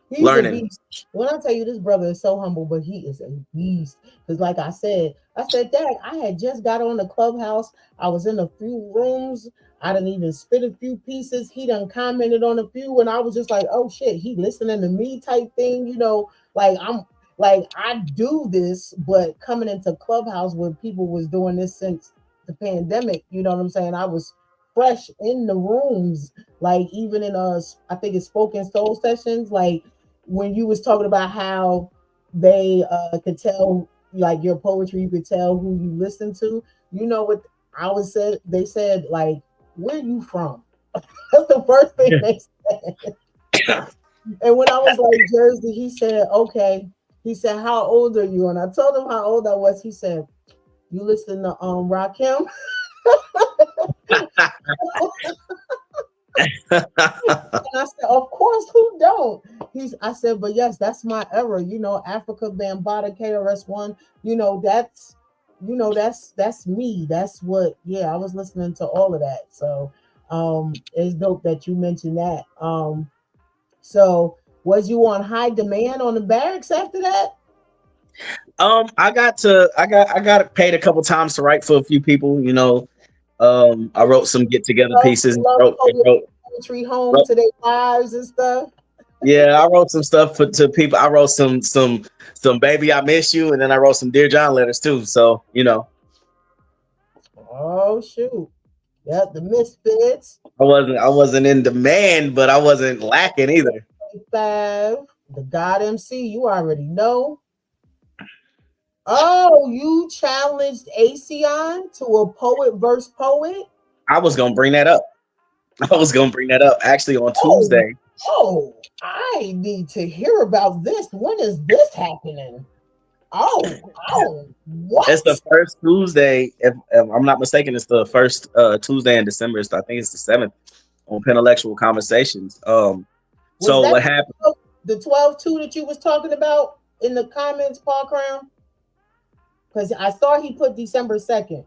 He's a learning. beast. When I tell you this brother is so humble, but he is a beast. Because like I said, Dad, I had just got on the clubhouse. I was in a few rooms. I didn't even spit a few pieces. He done commented on a few, and I was just like, oh shit, he listening to me type thing, like I do this, but coming into clubhouse where people was doing this since the pandemic, you know what I'm saying? I was fresh in the rooms, like even in I think it's spoken soul sessions, like when you was talking about how they could tell like your poetry, you could tell who you listen to. You know what I was said? They said like, "Where you from?" That's the first thing they said. And when I was like Jersey, he said, "Okay." He said, "How old are you?" And I told him how old I was. He said, "You listen to Rakim?" And I said, of course, who don't? I said, but yes, that's my era. Africa Bambaataa KRS-One. That's me. That's what. Yeah, I was listening to all of that. So, it's dope that you mentioned that. So was you on high demand on the barracks after that? I got paid a couple times to write for a few people. I wrote some get together pieces. Poetry home to their lives and stuff. Yeah, I wrote some stuff to people. I wrote some baby I miss you, and then I wrote some Dear John letters too. So Oh shoot. Yep, the Misfits. I wasn't in demand, but I wasn't lacking either. Five, the God MC, you already know. Oh, you challenged Asean to a poet versus poet? I was gonna bring that up. Actually on Tuesday. Oh, I need to hear about this. When is this happening? What? It's the first Tuesday, if I'm not mistaken. It's the first Tuesday in December. I think it's the 7th on Pentelectual Conversations. So what happened? The 12-2 that you was talking about in the comments, Paul Crown? Because I saw he put December 2nd.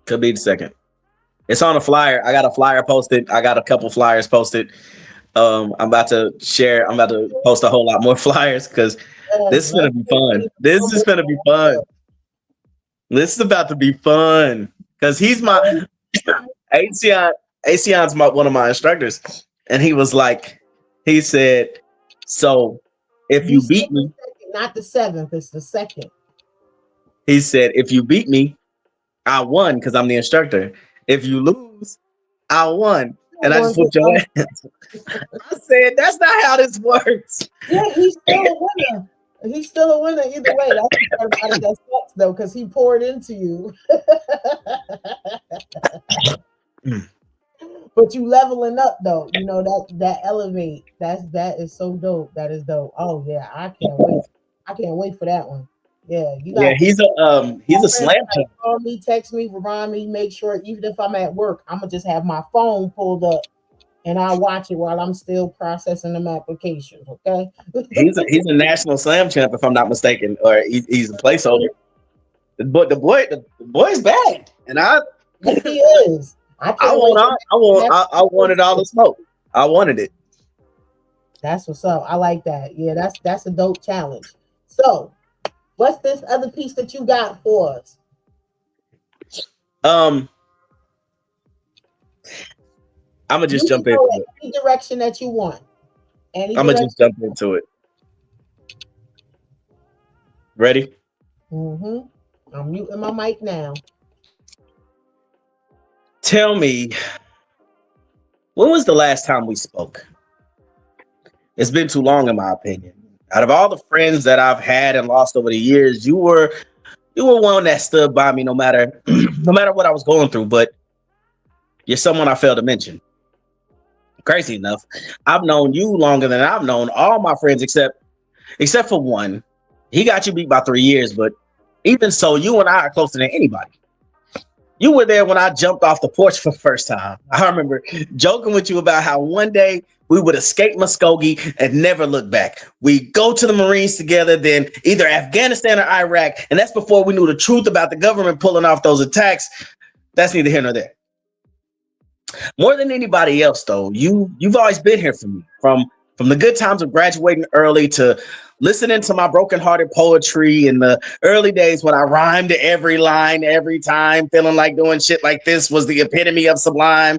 Could be the 2nd. It's on a flyer. I got a flyer posted. I got a couple flyers posted. I'm about to share. I'm about to post a whole lot more flyers because this is gonna be fun. This is gonna be fun. This is about to be fun because he's my Asean's one of my instructors, and he said, so if you beat me, not the 7th, it's the 2nd. He said, if you beat me, I won because I'm the instructor. If you lose, I won. And I just put your hands. I said, that's not how this works. Yeah, he's still a winner. He's still a winner either way. That's the part about it that sucks though, because he poured into you. But you leveling up though, that elevate. That is so dope. That is dope. Oh yeah, I can't wait. I can't wait for that one. Yeah, he's a slam champ. Call me, text me, remind me, make sure even if I'm at work, I'm gonna just have my phone pulled up and I'll watch it while I'm still processing them applications. Okay. He's a national slam champ, if I'm not mistaken, or he's a placeholder. But the boy's bad, and he is. I wanted all the smoke. I wanted it. That's what's up. I like that. Yeah, that's a dope challenge. So, what's this other piece that you got for us? I'm gonna just jump into it. Any direction that you want. I'm gonna just jump into it. Ready? I'm muting my mic now. Tell me, when was the last time we spoke? It's been too long, in my opinion. Out of all the friends that I've had and lost over the years, you were one that stood by me no matter what I was going through. But you're someone I failed to mention. Crazy enough, I've known you longer than I've known all my friends except for one. He got you beat by 3 years, but even so, you and I are closer than anybody. You were there when I jumped off the porch for the first time. I remember joking with you about how one day we would escape Muskogee and never look back. We go to the Marines together, then either Afghanistan or Iraq. And that's before we knew the truth about the government pulling off those attacks. That's neither here nor there. More than anybody else, though, you've always been here for me. From the good times of graduating early to listening to my brokenhearted poetry in the early days when I rhymed every line every time, feeling like doing shit like this was the epitome of sublime.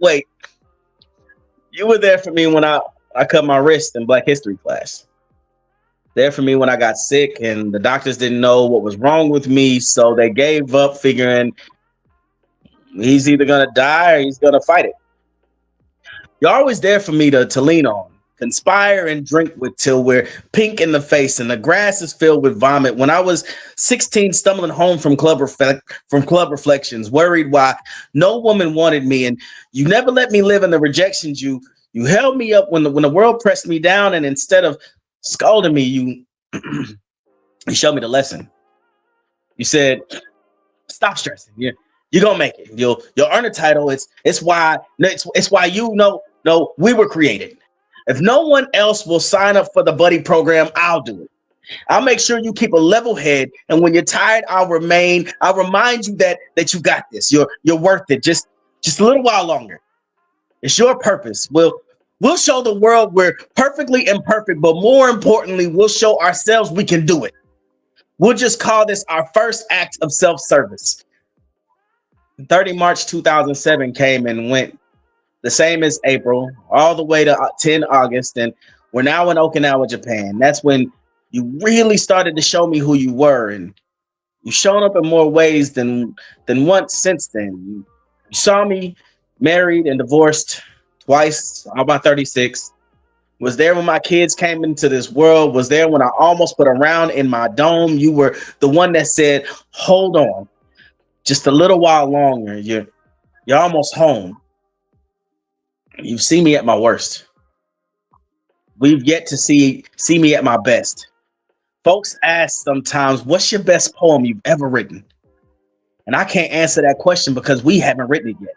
Wait, you were there for me when I cut my wrist in Black History class. There for me when I got sick and the doctors didn't know what was wrong with me, so they gave up, figuring he's either gonna die or he's gonna fight it. You're always there for me to lean on, conspire and drink with till we're pink in the face and the grass is filled with vomit. When I was 16, stumbling home from club reflections, worried why no woman wanted me, and you never let me live in the rejections. You held me up when the world pressed me down, and instead of scolding me, you you showed me the lesson. You said, "Stop stressing. You're gonna make it. You'll earn a title. It's why no, we were created. If no one else will sign up for the buddy program, I'll do it. I'll make sure you keep a level head, and when you're tired, I'll remind you that you got this. You're worth it. Just a little while longer. It's your purpose. We'll show the world we're perfectly imperfect, but more importantly, we'll show ourselves we can do it. We'll just call this our first act of self-service." 30 March 2007 came and went, the same as April, all the way to 10 August, and we're now in Okinawa, Japan. That's when you really started to show me who you were, and you've shown up in more ways than once since then. You saw me married and divorced twice, all by 36. Was there when my kids came into this world. Was there when I almost put a round in my dome. You were the one that said, "Hold on, just a little while longer. You're almost home." You've seen me at my worst. We've yet to see me at my best. Folks ask sometimes, "What's your best poem you've ever written?" And I can't answer that question because we haven't written it yet.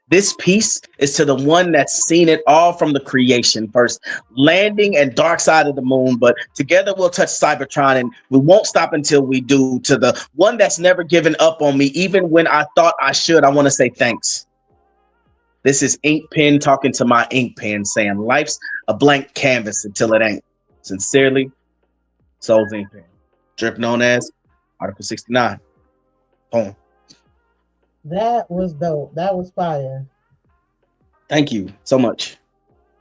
This piece is to the one that's seen it all from the creation, first landing and dark side of the moon, but together we'll touch Cybertron and we won't stop until we do. To the one that's never given up on me, even when I thought I should, I want to say thanks. This is Ink Pen talking to my ink pen, saying life's a blank canvas until it ain't. Sincerely, Soul's Ink Pen. Drip known as Article 69. Poem. That was dope. That was fire. Thank you so much.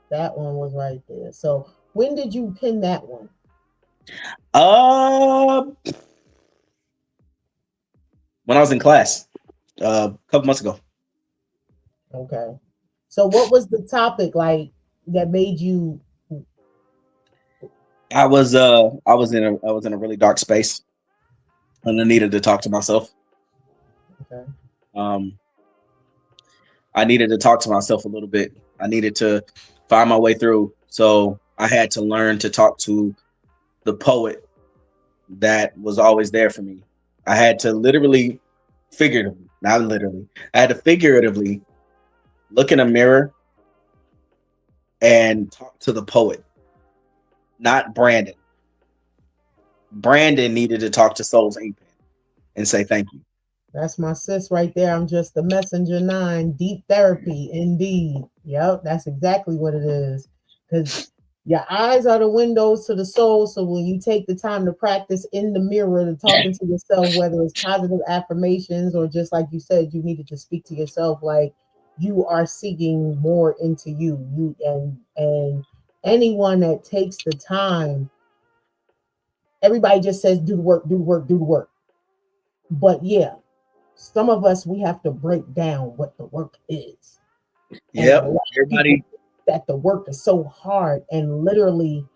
That one was right there. So when did you pen that one? When I was in class, a couple months ago. Okay. So what was the topic like that made you? I was in a really dark space, and I needed to talk to myself. Okay. I needed to talk to myself a little bit. I needed to find my way through. So I had to learn to talk to the poet that was always there for me. I had to figuratively look in a mirror and talk to the poet, not Brandon. Brandon needed to talk to Soul's Ink Pen and say thank you. That's my sis right there. I'm just the messenger 9. Deep therapy, indeed. Yep, that's exactly what it is. Because your eyes are the windows to the soul. So when you take the time to practice in the mirror, to talking to yourself, whether it's positive affirmations or just like you said, you needed to speak to yourself, like you are seeking more into you. And anyone that takes the time, everybody just says do the work, do the work, do the work. But yeah, some of us, we have to break down what the work is. Yep. Everybody, that the work is so hard, and literally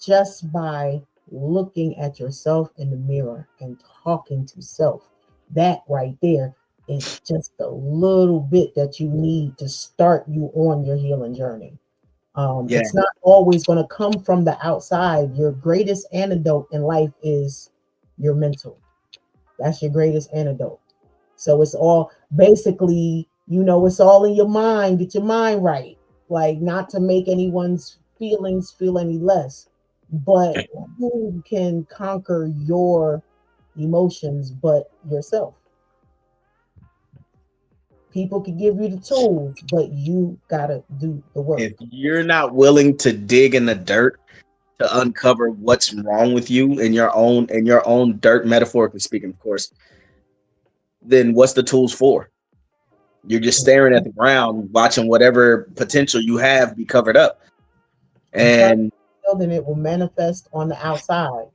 just by looking at yourself in the mirror and talking to self, that right there is just a little bit that you need to start you on your healing journey. It's not always going to come from the outside. Your greatest antidote in life is your mental. That's your greatest antidote. So it's all basically, it's all in your mind. Get your mind right. Like, not to make anyone's feelings feel any less, but who can conquer your emotions but yourself? People can give you the tools, but you gotta do the work. If you're not willing to dig in the dirt to uncover what's wrong with you in your own dirt, metaphorically speaking, of course, then what's the tools for? You're just staring at the ground, watching whatever potential you have be covered up. And Then it will manifest on the outside.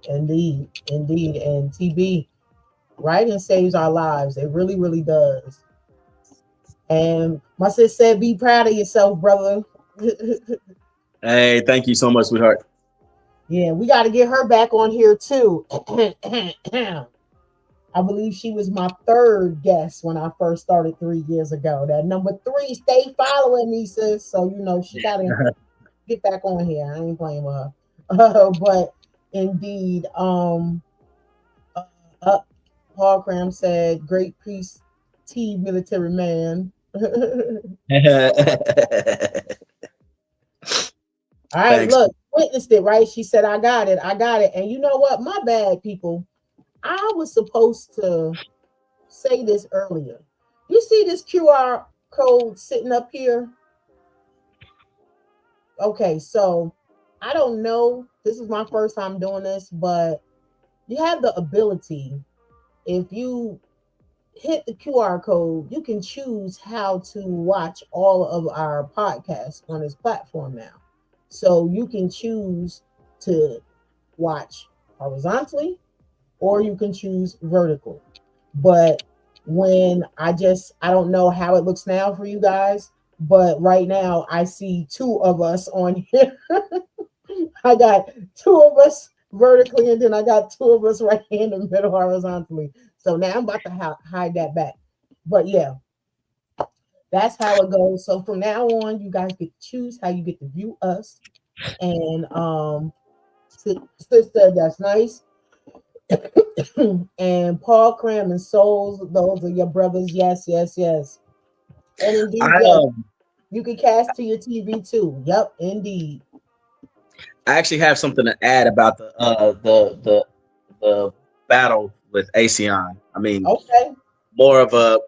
Indeed, indeed. And TB, writing saves our lives. It really, really does. And my sis said, be proud of yourself, brother. hey, thank you so much, sweetheart. Yeah, we got to get her back on here too. I believe she was my third guest when I first started 3 years ago. That number 3, stay following me, sis. So, you know, she got to get back on here. I ain't playing with her. But indeed, Paul Cram said, great peace, T military man. All right, thanks. Look, witnessed it, right? She said, I got it. And you know what? My bad, people. I was supposed to say this earlier. You see this QR code sitting up here? Okay, so I don't know. This is my first time doing this, but you have the ability, if you hit the QR code, you can choose how to watch all of our podcasts on this platform now. So you can choose to watch horizontally, or you can choose vertical. But when I don't know how it looks now for you guys, but right now I see 2 of us on here. I got 2 of us vertically, and then I got 2 of us right in the middle horizontally. So now I'm about to hide that back. But yeah, that's how it goes. So from now on, you guys get to choose how you get to view us. And sister, that's nice. And Paul Cram and Souls, those are your brothers. Yes. And indeed, you can cast to your TV too. Yep, indeed. I actually have something to add about the battle with ASEAN. I mean, okay, more of a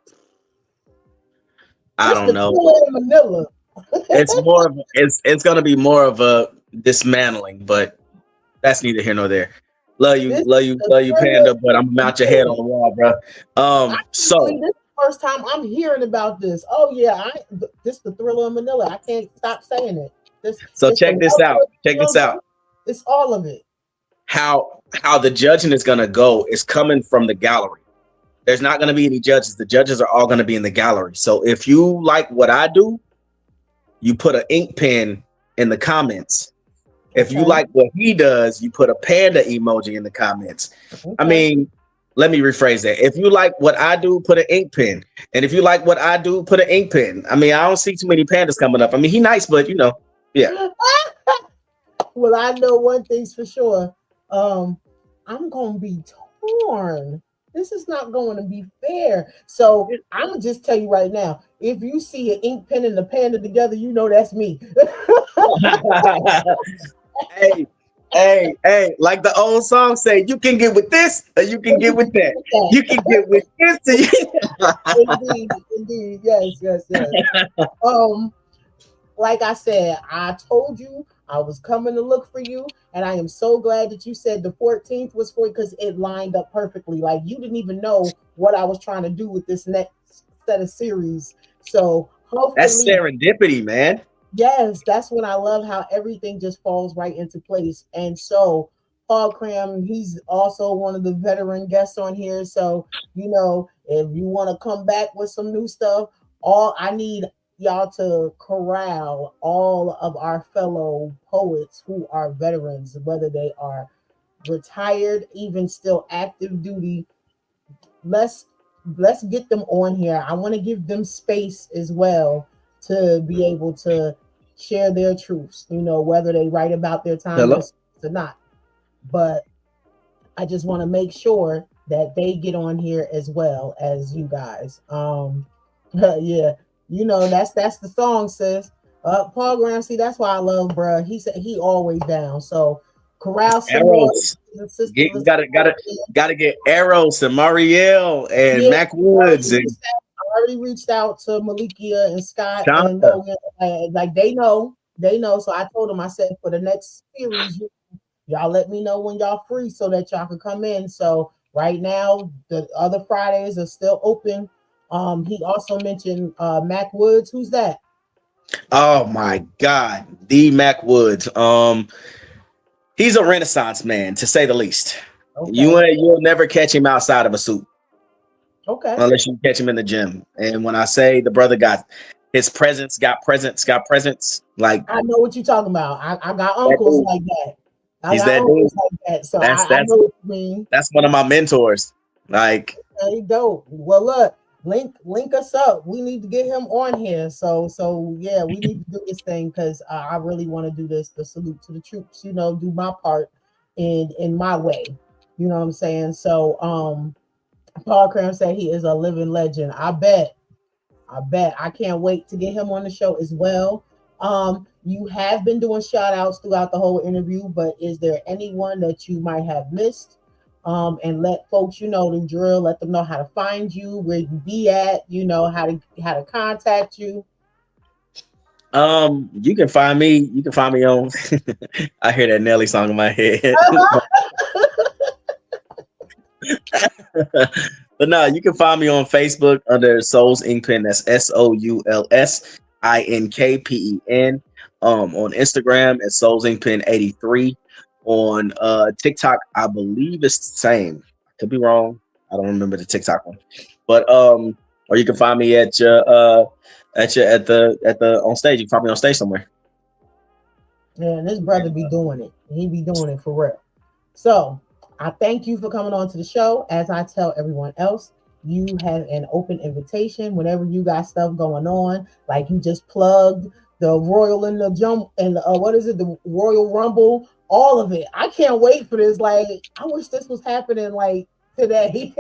I don't know. Manila. It's more of it's gonna be more of a dismantling, but that's neither here nor there. Love you, Panda, but I'm about your head on the wall, bro. So this is the first time I'm hearing about this. Oh yeah, this is the Thriller in Manila. I can't stop saying it. Check this out. It's all of it. How the judging is gonna go is coming from the gallery. There's not gonna be any judges. The judges are all gonna be in the gallery. So if you like what I do, you put an ink pen in the comments. If you like what he does, you put a panda emoji in the comments. Okay. I mean, let me rephrase that. If you like what I do, put an ink pen. And if you like what I do, put an ink pen. I mean, I don't see too many pandas coming up. I mean, he nice, but you know, yeah. Well, I know one thing's for sure. I'm going to be torn. This is not going to be fair. So I'm going to just tell you right now, if you see an ink pen and a panda together, you know that's me. Hey, like the old song say, you can get with this or you can get with that. You can get with this. Indeed. Yes. Like I said, I told you I was coming to look for you, and I am so glad that you said the 14th was for you, because it lined up perfectly. Like, you didn't even know what I was trying to do with this next set of series. So hopefully that's serendipity, man. Yes, that's when I love how everything just falls right into place. And so Paul Cram, he's also one of the veteran guests on here. So, you know, if you want to come back with some new stuff, I need y'all to corral all of our fellow poets who are veterans, whether they are retired, even still active duty. Let's get them on here. I want to give them space as well to be able to share their truths, you know, whether they write about their time or not. But I just want to make sure that they get on here as well as you guys. Yeah, you know, that's the song, sis. Paul Graham, see, that's why I love bruh. He said he always down. So corral some Arrows. Gotta get Arrows and Marielle and Mac Woods and already reached out to Malikia and Scott and Shonda. Logan. Like they know. So I told them, I said, for the next series, y'all let me know when y'all free so that y'all can come in. So right now, the other Fridays are still open. He also mentioned Mac Woods. Who's that? Oh my God, the Mac Woods. He's a Renaissance man, to say the least. Okay. You'll never catch him outside of a suit. Okay. Unless you catch him in the gym. And when I say the brother got his presence, got presence, like I know what you're talking about. I got that uncles dude. like that. I He's got that uncles dude. like that. So That's I that's know what you mean. that's one of my mentors. Like, Hey, dope. Well, look, link us up. We need to get him on here. So yeah, we need to do this thing because I really want to do this. The salute to the troops. Do my part in my way. You know what I'm saying? So Paul Cram said he is a living legend. I bet. I can't wait to get him on the show as well. You have been doing shout outs throughout the whole interview, but is there anyone that you might have missed? And let folks, the drill, let them know how to find you, where you be at, how to contact you. you can find me on I hear that Nelly song in my head. But no, you can find me on Facebook under Souls Inkpen. That's SOULSINKPEN. On Instagram at Souls Inkpen 83. On TikTok, I believe it's the same. I could be wrong. I don't remember the TikTok one. But or you can find me at the on stage. You can find me on stage somewhere. Yeah, and this brother be doing it. He be doing it for real. So I thank you for coming on to the show. As I tell everyone else, you have an open invitation whenever you got stuff going on. Like you just plugged the Royal and the Jump and the Royal Rumble, all of it. I can't wait for this. Like, I wish this was happening like today.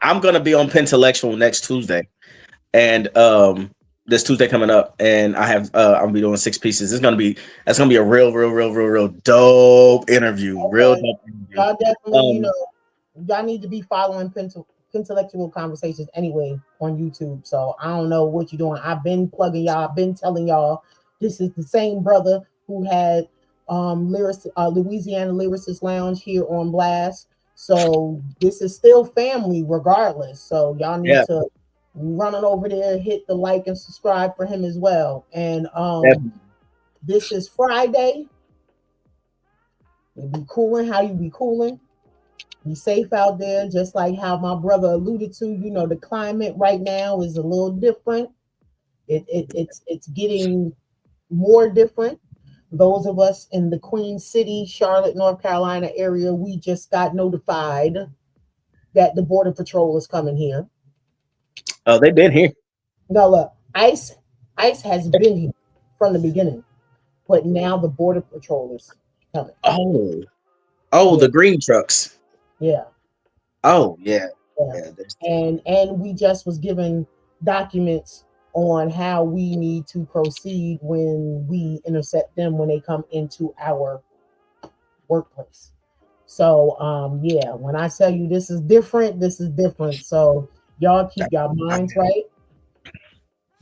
I'm gonna be on Pentelectual next Tuesday, and this Tuesday coming up, and I have I'll be doing 6 pieces. That's gonna be a real dope interview. Okay. Real dope interview. Y'all definitely, y'all need to be following Intellectual Conversations anyway on YouTube. So I don't know what you're doing. I've been plugging y'all. I've been telling y'all this is the same brother who had Louisiana Lyricist Lounge here on Blast. So this is still family regardless. So y'all need to run on over there, hit the like and subscribe for him as well. And this is Friday. You be cooling how you be cooling. Be safe out there, just like how my brother alluded to. The climate right now is a little different. It's getting more different. Those of us in the Queen City, Charlotte, North Carolina area, we just got notified that the Border Patrol is coming here. Oh, they've been here. No, look, ICE has been here from the beginning, but now the Border Patrol is coming. Oh, the green trucks. Yeah. Oh, yeah. And we just was given documents on how we need to proceed when we intercept them when they come into our workplace. So when I tell you this is different. So y'all keep y'all minds right.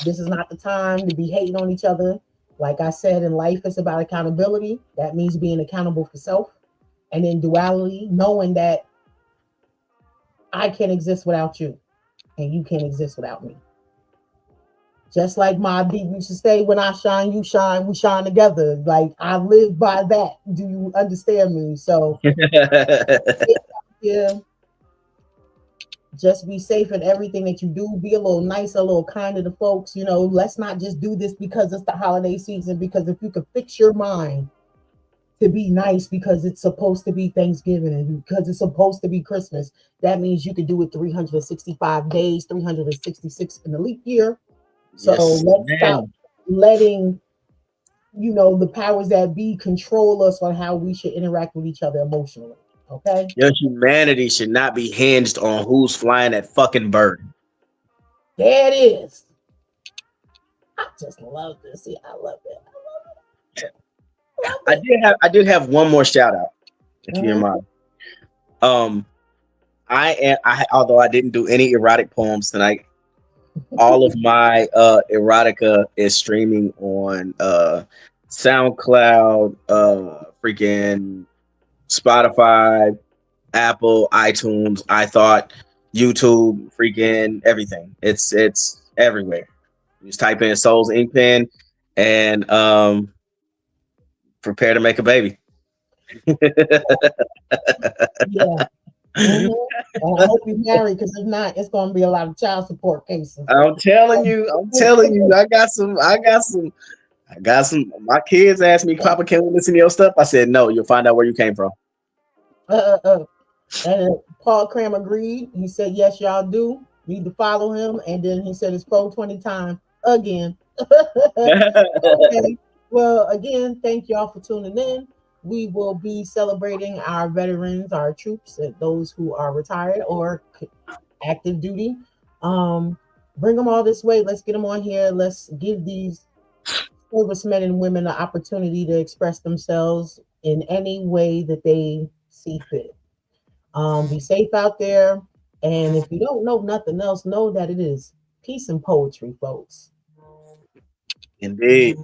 This is not the time to be hating on each other. Like I said, in life, it's about accountability. That means being accountable for self. And in duality, knowing that I can't exist without you and you can't exist without me. Just like my beat used to say, when I shine, you shine, we shine together. Like, I live by that. Do you understand me? So yeah, just be safe in everything that you do. Be a little nicer, a little kinder to folks. Let's not just do this because it's the holiday season, because if you could fix your mind to be nice because it's supposed to be Thanksgiving and because it's supposed to be Christmas, that means you could do it 365 days, 366 in the leap year. So let's stop letting, the powers that be control us on how we should interact with each other emotionally. Okay? Your humanity should not be hinged on who's flying that fucking bird. There it is. I just love this. See, I love it. I did have one more shout out, if you don't mind. Although I didn't do any erotic poems tonight, all of my erotica is streaming on SoundCloud, freaking Spotify, Apple, iTunes, I thought, YouTube, freaking everything. It's everywhere. You just type in Souls Ink Pen and prepare to make a baby. Yeah. And I hope you're married, because if not, it's going to be a lot of child support cases. I'm telling you, I got some. My kids asked me, Papa, can we listen to your stuff? I said, no, you'll find out where you came from. And Paul Cram agreed. He said, yes, y'all do need to follow him. And then he said it's 420 time again. Okay. Well, again, thank y'all for tuning in. We will be celebrating our veterans, our troops, and those who are retired or active duty. Bring them all this way. Let's get them on here. Let's give these servicemen and women the opportunity to express themselves in any way that they see fit. Be safe out there. And if you don't know nothing else, know that it is peace and poetry, folks. Indeed.